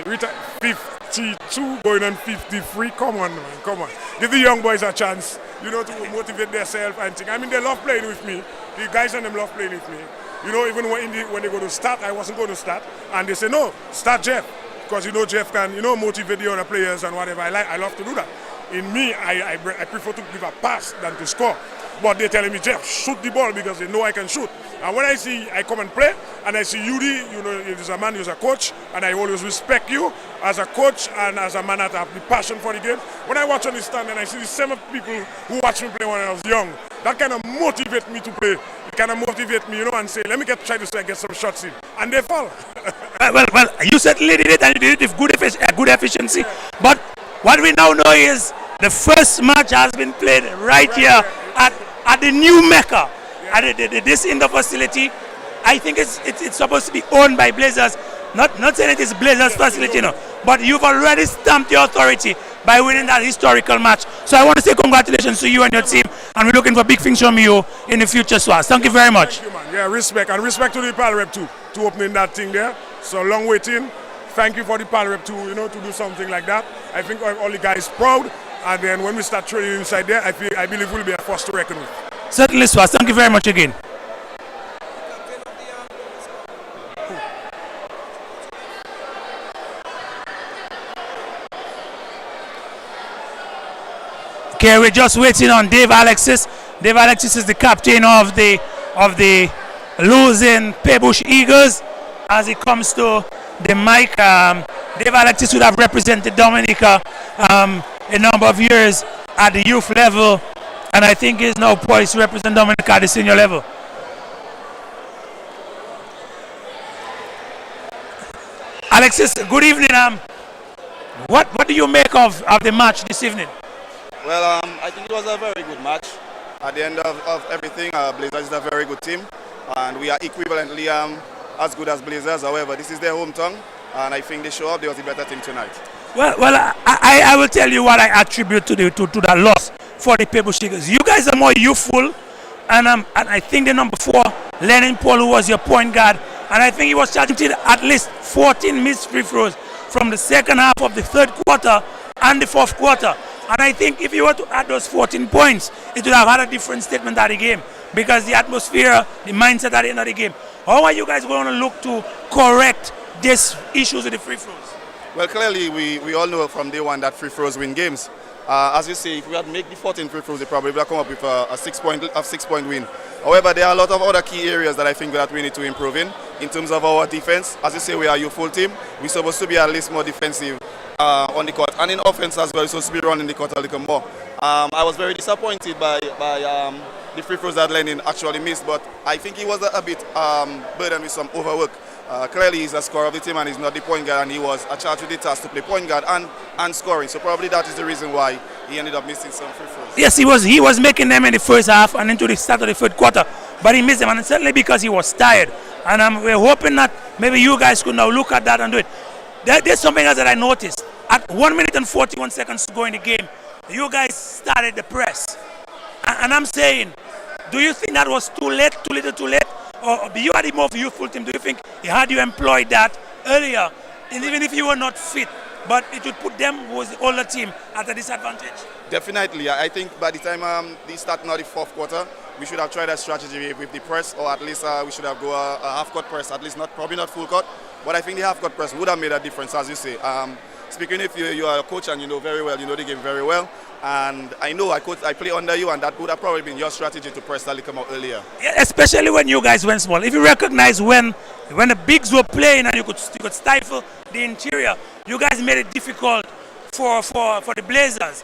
Retire 52 going on 53. Come on, man. Come on. Give the young boys a chance, you know, to motivate themselves and think. I mean, they love playing with me. The guys and them love playing with me. You know, even when they go to start, I wasn't going to start. And they say, no, start Jeff. Because, you know, Jeff can, you know, motivate the other players and whatever. I love to do that. In me, I prefer to give a pass than to score. But they're telling me, Jeff, shoot the ball, because they know I can shoot. And when I come and play, and I see Yudi, you know, he's a man who's a coach, and I always respect you as a coach and as a man that have the passion for the game. When I watch on the stand and I see the same people who watched me play when I was young, that kind of motivates me to play. It kind of motivates me, you know, and say, let me try to get some shots in. And they fall. well, you certainly did it, and you did it with good efficiency. But what we now know is the first match has been played right here at the new Mecca, at this indoor facility. I think it's supposed to be owned by Blazers. Not saying it is Blazers facility, you know, but you've already stamped your authority by winning that historical match. So I want to say congratulations to you and your team, and we're looking for big things from you in the future, Swaz. Thank you very much. Thank you, man. Yeah, respect, and respect to the PAL rep too, to opening that thing there. So long waiting. Thank you for the PAL rep to do something like that. I think all the guys proud. And then when we start training inside there, I believe we'll be a force to reckon with. Certainly, Swaz. Thank you very much again. Okay, we're just waiting on Dave Alexis. Dave Alexis is the captain of the losing Paix Bouche Eagles. As it comes to the mic, Dave Alexis would have represented Dominica a number of years at the youth level, and I think he's now poised to represent Dominica at the senior level. Alexis, good evening. What do you make of the match this evening? Well, I think it was a very good match. At the end of everything, Blazers is a very good team, and we are equivalently as good as Blazers. However, this is their hometown, and I think they show up. They was a better team tonight. Well, I will tell you what I attribute to that loss for the Paix Bouche Eagles. You guys are more youthful, and I think the number 4, Lennon Paul, who was your point guard, and I think he was charging at least 14 missed free throws from the second half of the third quarter and the fourth quarter. And I think if you were to add those 14 points, it would have had a different statement at the game because the atmosphere, the mindset at the end of the game. How are you guys going to look to correct these issues with the free throws? Well, clearly, we all know from day one that free throws win games. As you say, if we had made the 14 free throws, they probably would have come up with a six-point win. However, there are a lot of other key areas that I think that we need to improve in terms of our defense. As you say, we are a youthful team. We're supposed to be at least more defensive on the court. And in offense as well, we're supposed to be running the court a little more. I was very disappointed by the free throws that Lenin actually missed, but I think he was a bit burdened with some overwork. Clearly, he's a scorer of the team and he's not the point guard, and he was charged with the task to play point guard and scoring. So probably that is the reason why he ended up missing some free throws. Yes, he was making them in the first half and into the start of the third quarter, but he missed them, and certainly because he was tired. And we're hoping that maybe you guys could now look at that and do it. There's something else that I noticed. At 1 minute and 41 seconds to go in the game, you guys started the press. And I'm saying, do you think that was too late, too little, too late? Or you are the more youthful team, do you think had you employed that earlier, and even if you were not fit, but it would put them, who was the older team, at a disadvantage? Definitely. I think by the time they start now the fourth quarter, we should have tried a strategy with the press, or at least we should have go a half-court press, at least probably not full court, but I think the half-court press would have made a difference, as you say. Speaking if you are a coach and you know very well, you know the game very well, and I know I play under you, and that would have probably been your strategy to press that come out earlier. Yeah, especially when you guys went small. If you recognize when the bigs were playing and you could stifle the interior, you guys made it difficult for the Blazers.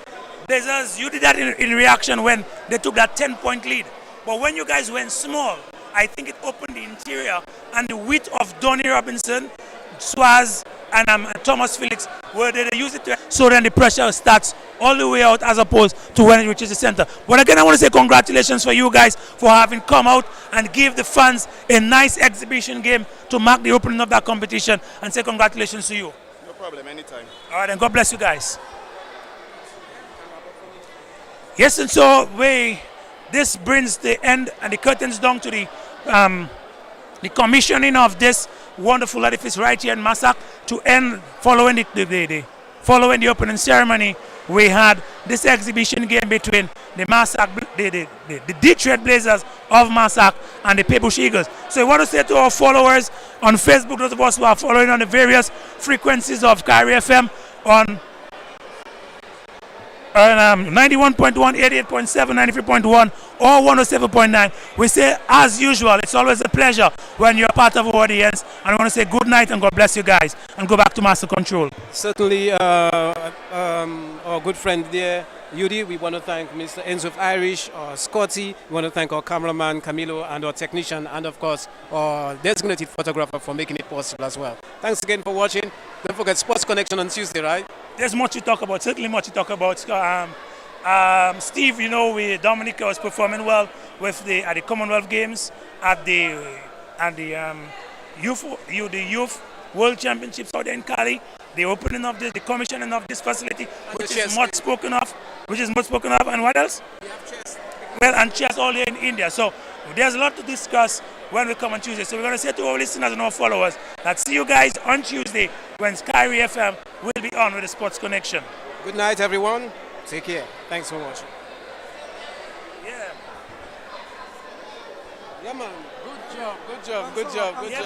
You did that in reaction when they took that 10-point lead. But when you guys went small, I think it opened the interior, and the width of Donnie Robinson, Swaz, and Thomas Felix, where they use it to, so then the pressure starts all the way out as opposed to when it reaches the center. But again, I want to say congratulations for you guys for having come out and give the fans a nice exhibition game to mark the opening of that competition, and say congratulations to you. No problem, anytime. All right, and God bless you guys. Yes, and so this brings the end and the curtains down to the commissioning of this wonderful edifice right here in Massarce. To end, following the opening ceremony, we had this exhibition game between the Detroit Blazers of Massarce and the Paix Bouche Eagles. So we want to say to our followers on Facebook, those of us who are following on the various frequencies of Kyrie FM on 91.1, 88.7, 93.1, or 107.9. We say, as usual, it's always a pleasure when you're part of our audience. And I want to say good night and God bless you guys, and go back to Master Control. Certainly, our good friend there, Yudi, we want to thank Mr. Enzo Irish, Scotty. We want to thank our cameraman, Camilo, and our technician, and of course, our designated photographer for making it possible as well. Thanks again for watching. Don't forget Sports Connection on Tuesday, right? There's much to talk about, certainly much to talk about. Steve, Dominica was performing well at the Commonwealth Games, at the Youth World Championships out there in Cali. The opening of the commissioning of this facility, which is much spoken of, and what else? We have chess. Well, and chess all here in India. So there's a lot to discuss when we come on Tuesday. So we're going to say to our listeners and our followers that see you guys on Tuesday when Kyrie FM will be on with the Sports Connection. Good night, everyone. Take care. Thanks for watching. Yeah. Yeah, man. Good job. Yeah, man.